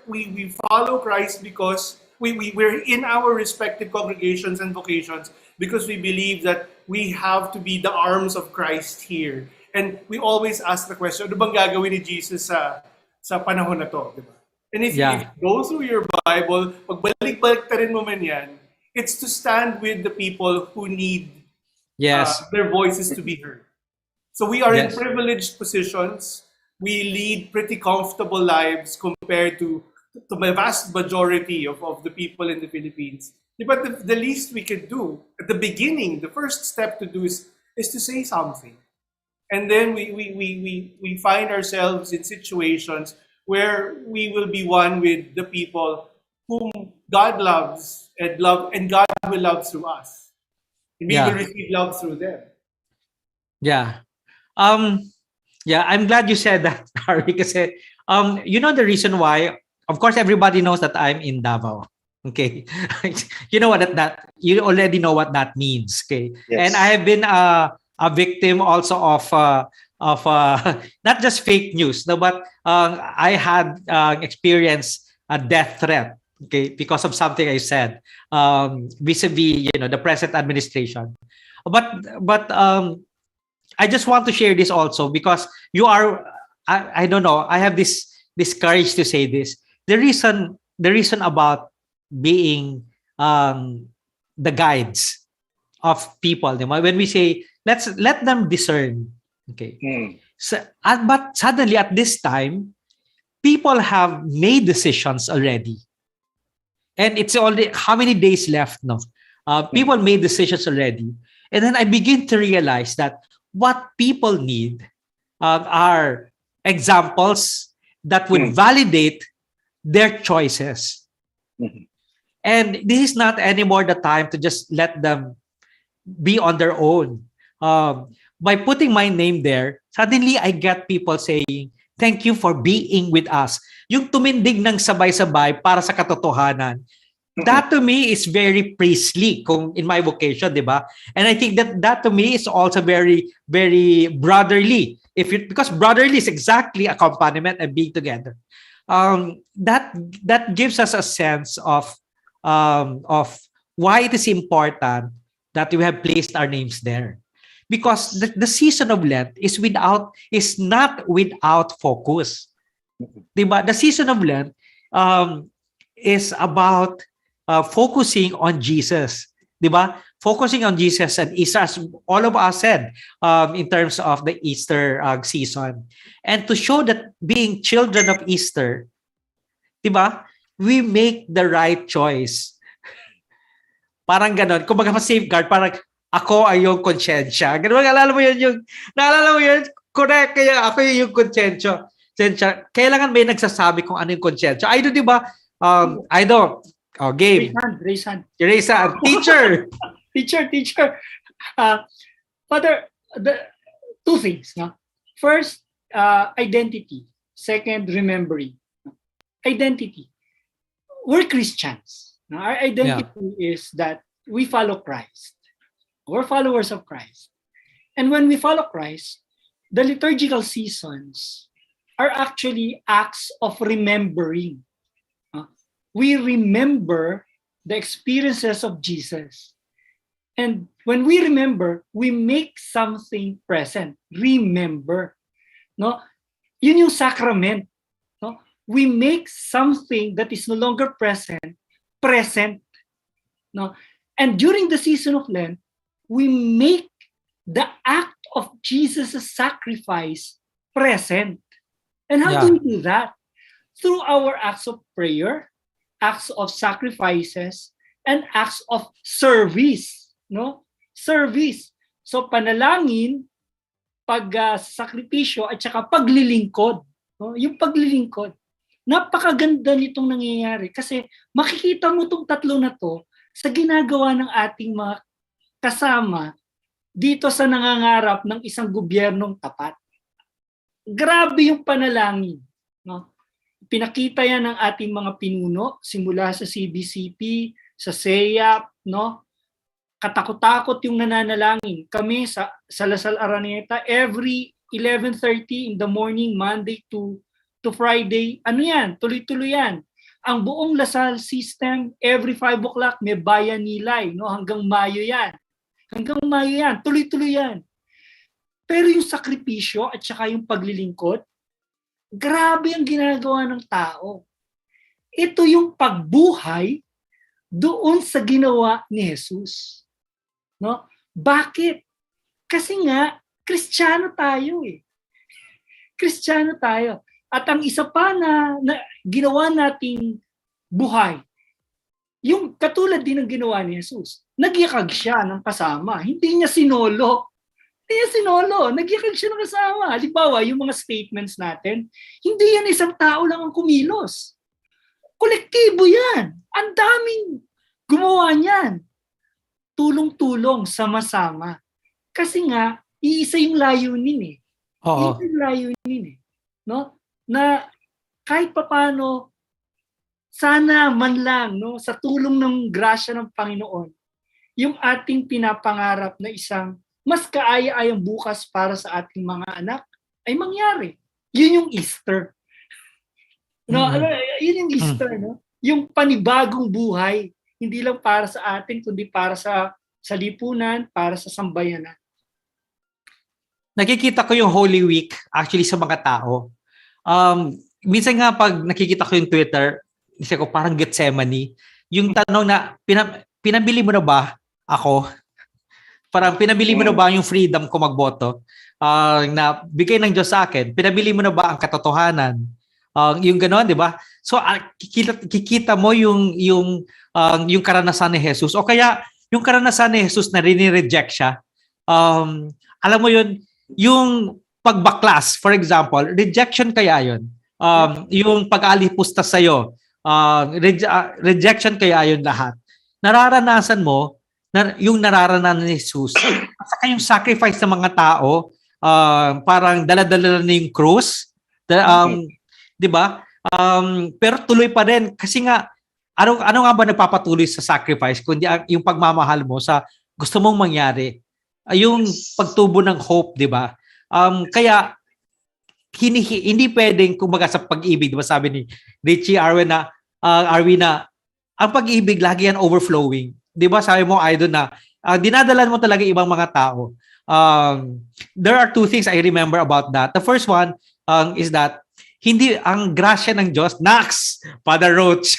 We follow Christ because we're in our respective congregations and vocations because we believe that we have to be the arms of Christ here. And we always ask the question, ano bang gagawin ni Jesus sa panahon na to, di ba? And if you go through your Bible, pagbalik-balik ta rin mo man yan, it's to stand with the people who need their voices to be heard. So we are in privileged positions. We lead pretty comfortable lives compared to the vast majority of the people in the Philippines. But the least we can do at the beginning, the first step to do is to say something. And then we find ourselves in situations where we will be one with the people whom God loves and God will love through us. And we will receive love through them. Yeah. I'm glad you said that, Harry, kasi you know the reason why. Of course, everybody knows that I'm in Davao. Okay, you know what that you already know what that means. Okay, and I have been a victim also of not just fake news, no, but I had experienced a death threat. Okay, because of something I said vis-a-vis the present administration. But I just want to share this also because you are I don't know, I have this courage to say this. The reason about being the guides of people, when we say let them discern, okay. So, but suddenly at this time, people have made decisions already, and it's already how many days left? No, people made decisions already, and then I begin to realize that what people need are examples that would validate their choices. And this is not anymore the time to just let them be on their own. By putting my name there, suddenly I get people saying, thank you for being with us. Yung tumindig ng sabay-sabay para sa katotohanan. That to me is very priestly kung in my vocation, di ba? And I think that to me is also very, very brotherly. Because brotherly is exactly accompaniment and being together. That gives us a sense of why it is important that we have placed our names there. Because the season of Lent is not without focus. Diba? The season of Lent is about focusing on Jesus. Diba? Focusing on Jesus and Easter, as all of us said in terms of the Easter season. And to show that being children of Easter, diba, we make the right choice. Parang ganon. Kung safeguard, parang ako ay yung konsyensya. Ganun, naalala mo yun? Correct, kaya ako yung konsyensya. Kailangan may nagsasabi kung ano yung konsyensya. Ay, di ba? Game. Raise hand. Teacher. Teacher. Father, the two things. No? First, identity. Second, remembering. Identity. We're Christians. No? Our identity is that we follow Christ. We're followers of Christ. And when we follow Christ, the liturgical seasons are actually acts of remembering. We remember the experiences of Jesus. And when we remember, we make something present. Remember. No? Yun yung sacrament. No? We make something that is no longer present. No? And during the season of Lent, we make the act of Jesus' sacrifice present. And how do we do that? Through our acts of prayer, acts of sacrifices, and acts of service. No? Service. So panalangin, pag-sakripisyo, at saka paglilingkod. No? Yung paglilingkod. Napakaganda nitong nangyayari kasi makikita mo itong tatlo na to sa ginagawa ng ating mga kasama dito sa nangangarap ng isang gobyernong tapat. Grabe yung panalangin. No? Pinakita yan ng ating mga pinuno simula sa CBCP, sa SEAP, no? Katakot-takot yung nananalangin. Kami sa Lasal Araneta, every 11:30 in the morning, Monday to Friday, ano yan? Tuloy-tuloy yan. Ang buong Lasal system, every 5 o'clock, may bayan nilay, no? Hanggang Mayo yan. Tuloy-tuloy yan. Pero yung sakripisyo at saka yung paglilingkod, grabe ang ginagawa ng tao. Ito yung pagbuhay doon sa ginawa ni Jesus. No? Bakit? Kasi nga, Kristiyano tayo eh. Kristiyano tayo. At ang isa pa na ginawa nating buhay, yung katulad din ng ginawa ni Jesus, nagyakag siya ng kasama. Hindi niya sinolo. Nagyakag siya ng kasama. Halimbawa, yung mga statements natin, hindi yan isang tao lang ang kumilos. Kolektibo yan. Ang daming gumawa niyan. Tulong-tulong, sama-sama. Kasi nga, iisa yung layunin eh. Oo. Iisa yung layunin eh. No? Na kahit papano, sana man lang, no, sa tulong ng grasya ng Panginoon, yung ating pinapangarap na isang mas kaaya-ayang bukas para sa ating mga anak ay mangyari. Yun yung Easter. No, yun yung Easter, no? Yung panibagong buhay, hindi lang para sa atin, kundi para sa lipunan, para sa sambayanan. Nakikita ko yung Holy Week actually sa mga tao. Minsan nga pag nakikita ko yung Twitter, isa ko parang Gethsemane. Yung tanong na, pinabili mo na ba ako? Parang pinabili mo na ba yung freedom ko magboto? Na bigay ng Diyos sa akin. Pinabili mo na ba ang katotohanan? Yung gano'n, di ba? So, kikita mo yung karanasan ni Jesus. O kaya, yung karanasan ni Jesus na rinireject siya. Alam mo yun, yung pagbaklas, for example, rejection kaya yun. Yung pag-alipusta sa'yo, rejection kaya yun lahat. Nararanasan mo, yung nararanasan ni Jesus, at saka yung sacrifice ng mga tao, parang dala-dala na yung cross, di ba? Pero tuloy pa rin, kasi nga, ano nga ba nagpapatuloy sa sacrifice, kundi yung pagmamahal mo sa gusto mong mangyari, yung pagtubo ng hope, di ba? Kaya, hindi pwedeng, kumbaga sa pag-ibig, di ba sabi ni Richie Arwin na, ang pag-ibig, lagi yan overflowing. Di ba sabi mo, Idol, na dinadalan mo talaga ibang mga tao. There are two things I remember about that. The first one is that hindi ang grasya ng Diyos, Nax, Father Roach,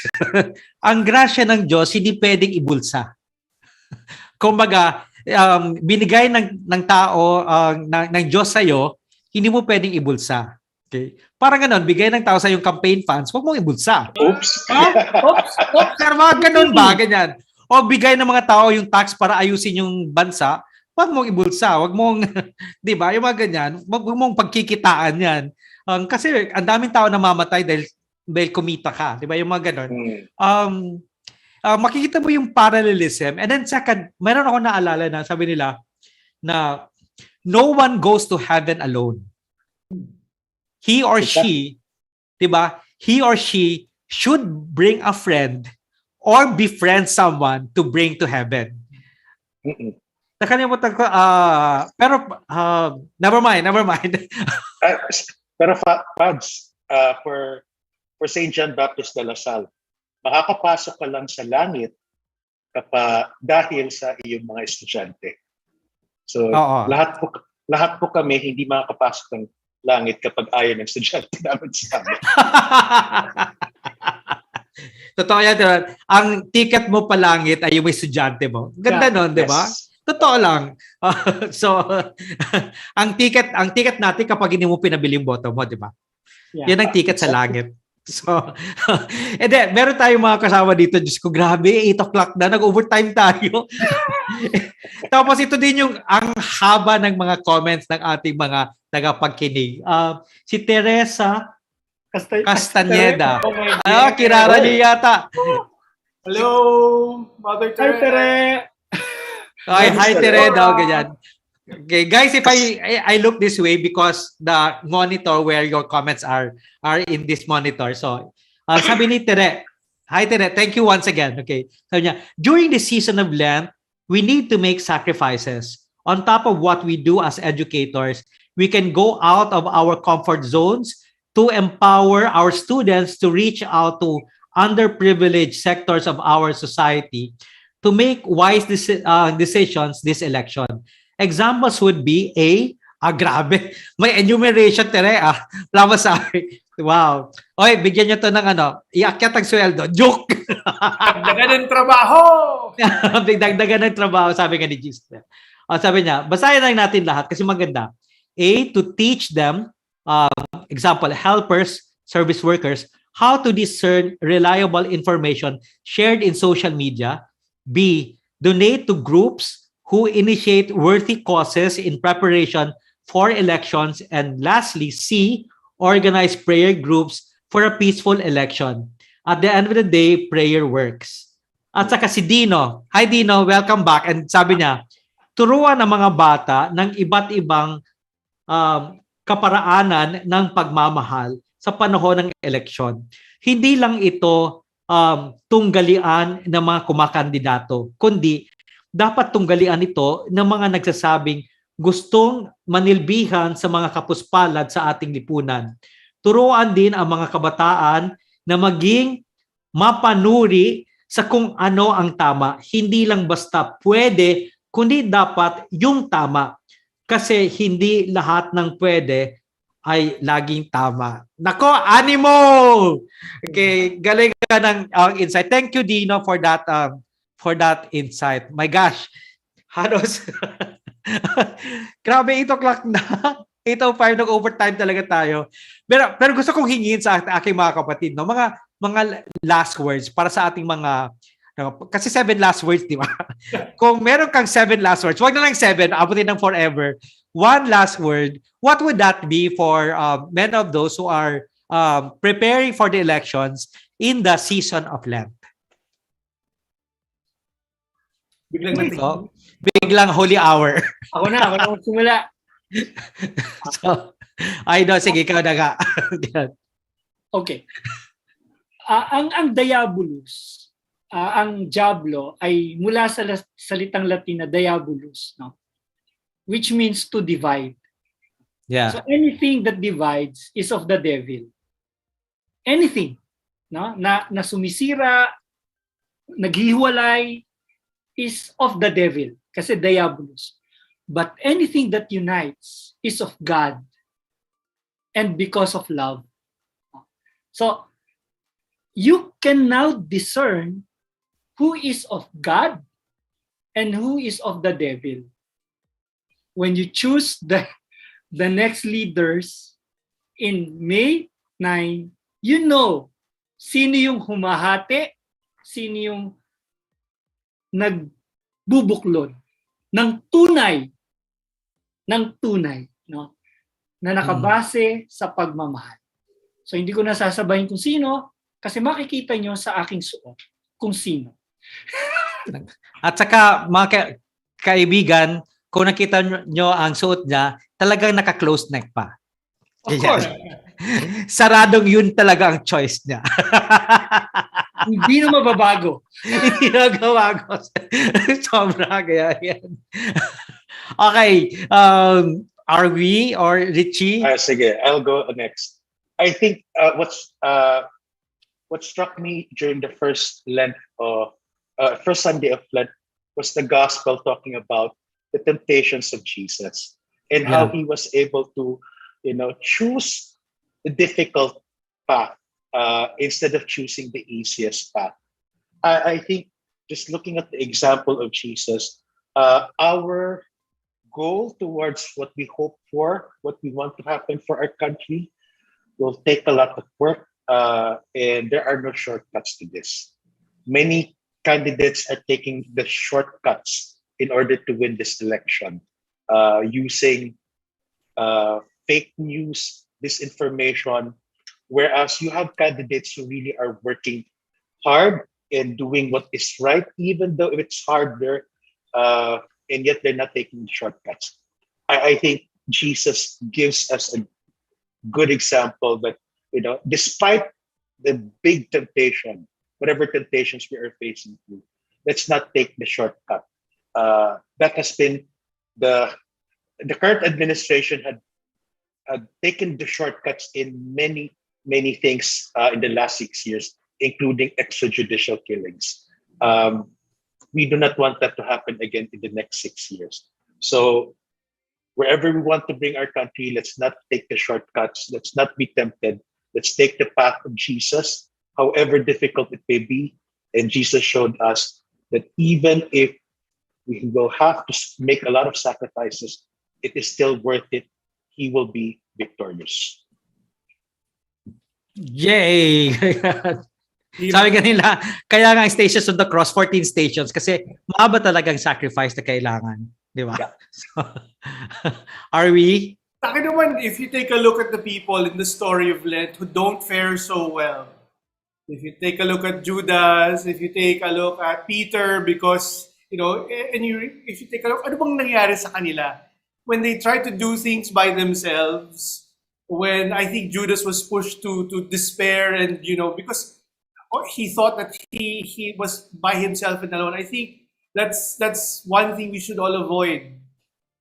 ang grasya ng Diyos hindi pwedeng ibulsa. Kumbaga, binigay ng tao, ng Diyos sa'yo, hindi mo pwedeng ibulsa. Okay? Parang ganon, bigay ng tao sa yung campaign funds, huwag mong ibulsa. Oops. Oops. Pero mga ganon ba? Ganyan. O bigay ng mga tao yung tax para ayusin yung bansa, huwag mong ibulsa, huwag mong, di ba, yung mga ganyan, huwag mong pagkikitaan yan. Kasi ang daming tao namamatay dahil kumita ka, di ba, yung mga ganon. Makikita mo yung parallelism. And then second, mayroon ako naalala na sabi nila na no one goes to heaven alone. He or she, di ba, he or she should bring a friend or befriend someone to bring to heaven. Nakalimutan ko, pero never mind. Pero Pads, for St. John Baptist de La Salle, makakapasok ka lang sa langit dahil sa iyong mga estudyante. So, lahat po kami hindi makakapasok ng langit kapag ayaw ng estudyante namin sa amin. Totoo yan, diba? Ang ticket mo pa langit ay yung estudyante mo. Ganda nun, di ba? Totoo lang. So, ang ticket natin kapag hindi mo pinabili yung boto mo, di ba? Yan ang ticket sa langit. So, and then, meron tayong mga kasama dito. Diyos ko, grabe, 8 o'clock na. Nag-overtime tayo. Tapos ito din yung ang haba ng mga comments ng ating mga tagapagkinig. Si Teresa Castaneda. Kirara niya yata. Hello, Mother Tere. Hi Tere daw, ganyan. Okay, guys, if I look this way because the monitor where your comments are in this monitor. So, sabi ni Tere, hi Tere, thank you once again. Okay. Sabi niya, during the season of Lent, we need to make sacrifices. On top of what we do as educators, we can go out of our comfort zones to empower our students to reach out to underprivileged sectors of our society to make wise decisions this election. Examples would be A, Grabe. May enumeration tere Wala masabi. Wow. Oy, bigyan niyo to ng iakyat ang sweldo. Joke. Dagdagan ng trabaho! Dagdagan ng trabaho, sabi nga ni Jesus. Sabi niya, basahin lang natin lahat kasi maganda. A, to teach them, example, helpers, service workers, how to discern reliable information shared in social media. B, donate to groups who initiate worthy causes in preparation for elections. And lastly, C, organize prayer groups for a peaceful election. At the end of the day, prayer works. At saka si Dino. Hi Dino, welcome back. And sabi niya, turuan ng mga bata ng iba't ibang kaparaanan ng pagmamahal sa panahon ng eleksyon. Hindi lang ito tunggalian ng mga kumakandidato, kundi dapat tunggalian ito ng mga nagsasabing gustong manilbihan sa mga kapuspalad sa ating lipunan. Turuan din ang mga kabataan na maging mapanuri sa kung ano ang tama. Hindi lang basta pwede, kundi dapat yung tama. Kasi hindi lahat ng pwede ay laging tama. Nako, animo! Okay, galing ka ng insight. Thank you, Dino, for that insight. My gosh, halos grabe, 8 o'clock na. 8:05, nag-overtime talaga tayo. Pero gusto kong hingin sa aking mga kapatid, no? Mga last words para sa ating mga kasi 7 last words, di ba? Kung meron kang 7 last words, wag na lang 7, abutin ng forever. One last word, what would that be for many of those who are preparing for the elections in the season of Lent? Biglang holy hour. Ako na magsimula. So, sige, ikaw na nga. Okay. Ang diabolus, ang diablo ay mula sa salitang Latin na diabolus, no? Which means to divide. Yeah. So anything that divides is of the devil. Anything, no? Na sumisira, naghihiwalay is of the devil kasi diabolus. But anything that unites is of God and because of love. So you can now discern who is of God and who is of the devil. When you choose the next leaders in May 9, you know sino yung humahati, sino yung nagbubuklod ng tunay, no? Na nakabase sa pagmamahal. So hindi ko nasasabahin kung sino kasi makikita nyo sa aking suot kung sino. At saka mga kaibigan, kung nakita nyo ang suot niya, talagang naka-close neck pa. Of course. Saradong yun talaga ang choice niya. Hindi na mababago. Hindi na mababago. Sobra kaya yan. Okay. Are we or Richie? Sige, I'll go next. I think what struck me during the first Sunday of Lent was the gospel talking about the temptations of Jesus and how he was able to, choose the difficult path instead of choosing the easiest path. I think just looking at the example of Jesus, our goal towards what we hope for, what we want to happen for our country, will take a lot of work, and there are no shortcuts to this. Many candidates are taking the shortcuts in order to win this election, using fake news, disinformation, whereas you have candidates who really are working hard and doing what is right, even though it's harder, and yet they're not taking shortcuts. I think Jesus gives us a good example that, despite the big temptation, whatever temptations we are facing through, let's not take the shortcut. That has been the current administration had taken the shortcuts in many things in the last 6 years, including extrajudicial killings. We do not want that to happen again in the next 6 years. So Wherever we want to bring our country, let's not take the shortcuts. Let's not be tempted. Let's take the path of Jesus, however difficult it may be. And Jesus showed us that even if we will have to make a lot of sacrifices, it is still worth it. He will be victorious. Yay! Sabi nga nila, kaya nga ang Stations of the Cross, 14 stations, kasi mahaba talagang sacrifice na kailangan. Di ba? Yeah. So, are we? Taka naman, if you take a look at the people in the story of Lent who don't fare so well, if you take a look at Judas, if you take a look at Peter, because, if you take a look, ano bang nangyari sa kanila? When they try to do things by themselves, when I think Judas was pushed to despair and, because he thought that he was by himself and alone. I think that's one thing we should all avoid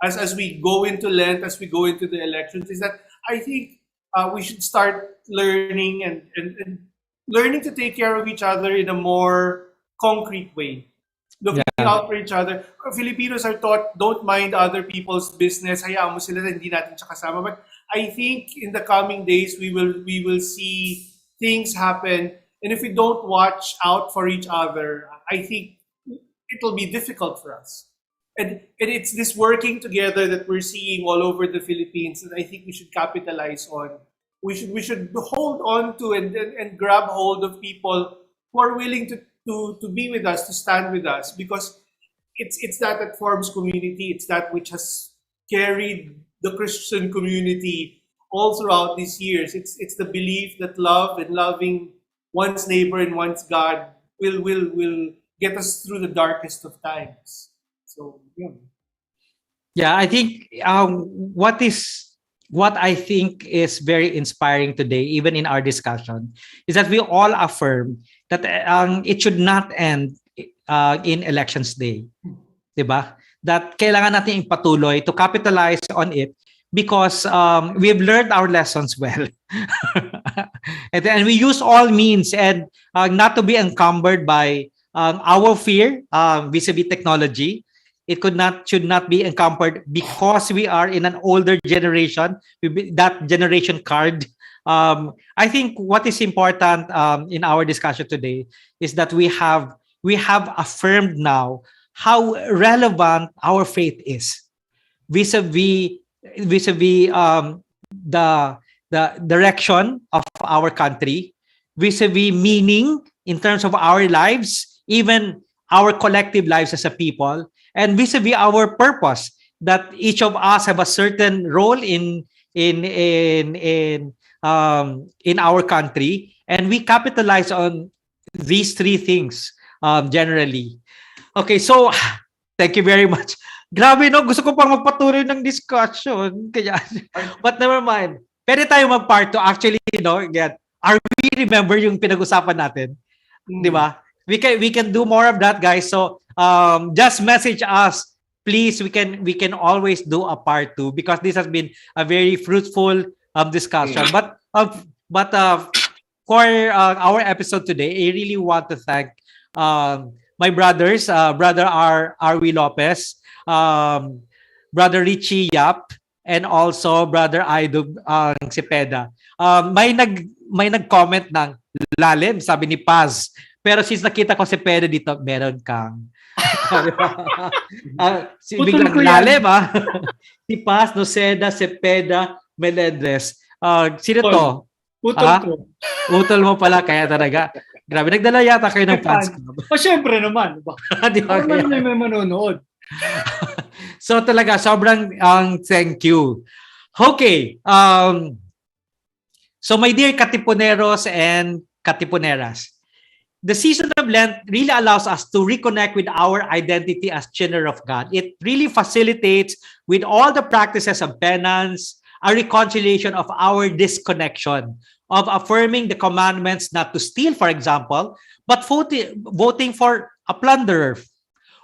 as we go into Lent, as we go into the elections, is that I think we should start learning and learning to take care of each other in a more concrete way. Looking out for each other. Filipinos are taught, don't mind other people's business. Hayaan mo sila, hindi natin siya kasama. But I think in the coming days, we will see things happen. And if we don't watch out for each other, I think it will be difficult for us. And it's this working together that we're seeing all over the Philippines that I think we should capitalize on. We should hold on to and grab hold of people who are willing to be with us, to stand with us, because it's that forms community. It's that which has carried the Christian community all throughout these years. It's the belief that love and loving one's neighbor and one's God will get us through the darkest of times. So yeah, I think what I think is very inspiring today, even in our discussion, is that we all affirm that it should not end in elections day. Diba? That kailangan natin ipatuloy to capitalize on it because we've learned our lessons well. and we use all means and not to be encumbered by our fear vis-a-vis technology. It should not be encumbered because we are in an older generation, that generation card. I think what is important in our discussion today is that we have affirmed now how relevant our faith is vis-a-vis the direction of our country, vis-a-vis meaning in terms of our lives, even our collective lives as a people, and vis-a-vis our purpose, that each of us have a certain role in our country, and we capitalize on these three things generally. Okay, so thank you very much. Grabe, no? Gusto ko pang magpatuloy ng discussion. Kaya, but never mind. Pwede tayo mag-part 2. Actually, are we remember yung pinag-usapan natin? Di ba? We can do more of that, guys. So just message us, please. We can always do a part 2 because this has been a very fruitful discussion. But for our episode today, I really want to thank my brothers, Brother Arwi Lopez, Brother Richie Yap, and also Brother Aido Cepeda. May nag-comment ng lalim, sabi ni Paz. Pero since nakita ko si Cepeda dito, meron kang biglang lalim, si Paz, Noceda, Cepeda, Melendres. Sino to? Utol mo pala, kaya talaga. Grabe, nagdala yata kayo ng fans club. Syempre naman. Di ba? May manonood. So talaga, sobrang thank you. Okay. So my dear Katipuneros and Katipuneras, the season of Lent really allows us to reconnect with our identity as children of God. It really facilitates with all the practices of penance, a reconciliation of our disconnection, of affirming the commandments not to steal, for example, but voting for a plunderer,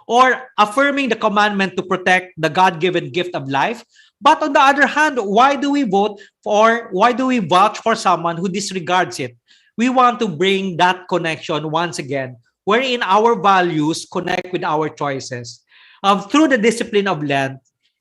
or affirming the commandment to protect the God-given gift of life. But on the other hand, why do we vouch for someone who disregards it? We want to bring that connection once again, wherein our values connect with our choices. Through the discipline of Lent,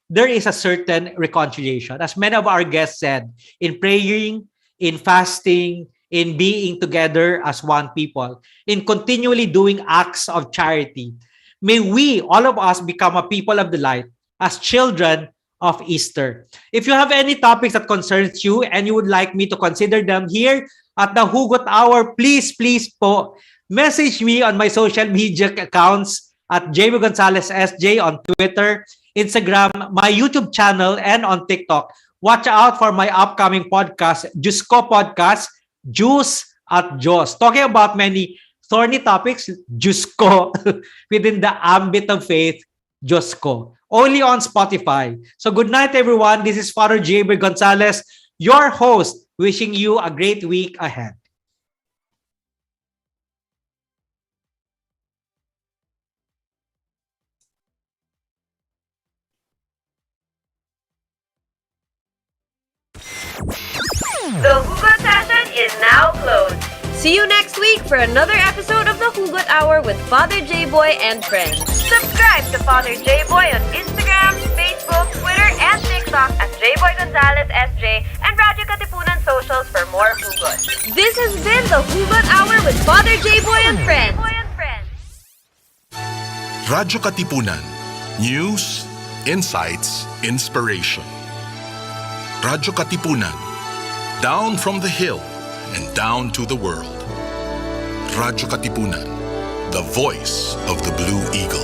there is a certain reconciliation. As many of our guests said, in praying, in fasting, in being together as one people, in continually doing acts of charity, may we, all of us, become a people of the light as children of Easter. If you have any topics that concerns you and you would like me to consider them here at the Hugot Hour, please po, message me on my social media accounts at Jboy Gonzales SJ on Twitter, Instagram, my YouTube channel, and on TikTok. Watch out for my upcoming podcast, Jescom Podcast, Juice at Diyos. Talking about many thorny topics, Jescom, within the ambit of faith, Jescom. Only on Spotify. So good night, everyone. This is Father Jboy Gonzales, your host, wishing you a great week ahead. The Hugot session is now closed. See you next week for another episode of the Hugot Hour with Father Jboy and friends. Subscribe to Father Jboy on Instagram, Facebook, Twitter, and TikTok at Jboy Gonzales SJ and radyo-katipunan socials for more Hugot. This has been the Hugot Hour with Father Jboy and friends. Radyo Katipunan. News, insights, inspiration. Radyo Katipunan. Down from the hill and down to the world. Radyo Katipunan, the voice of the Blue Eagle.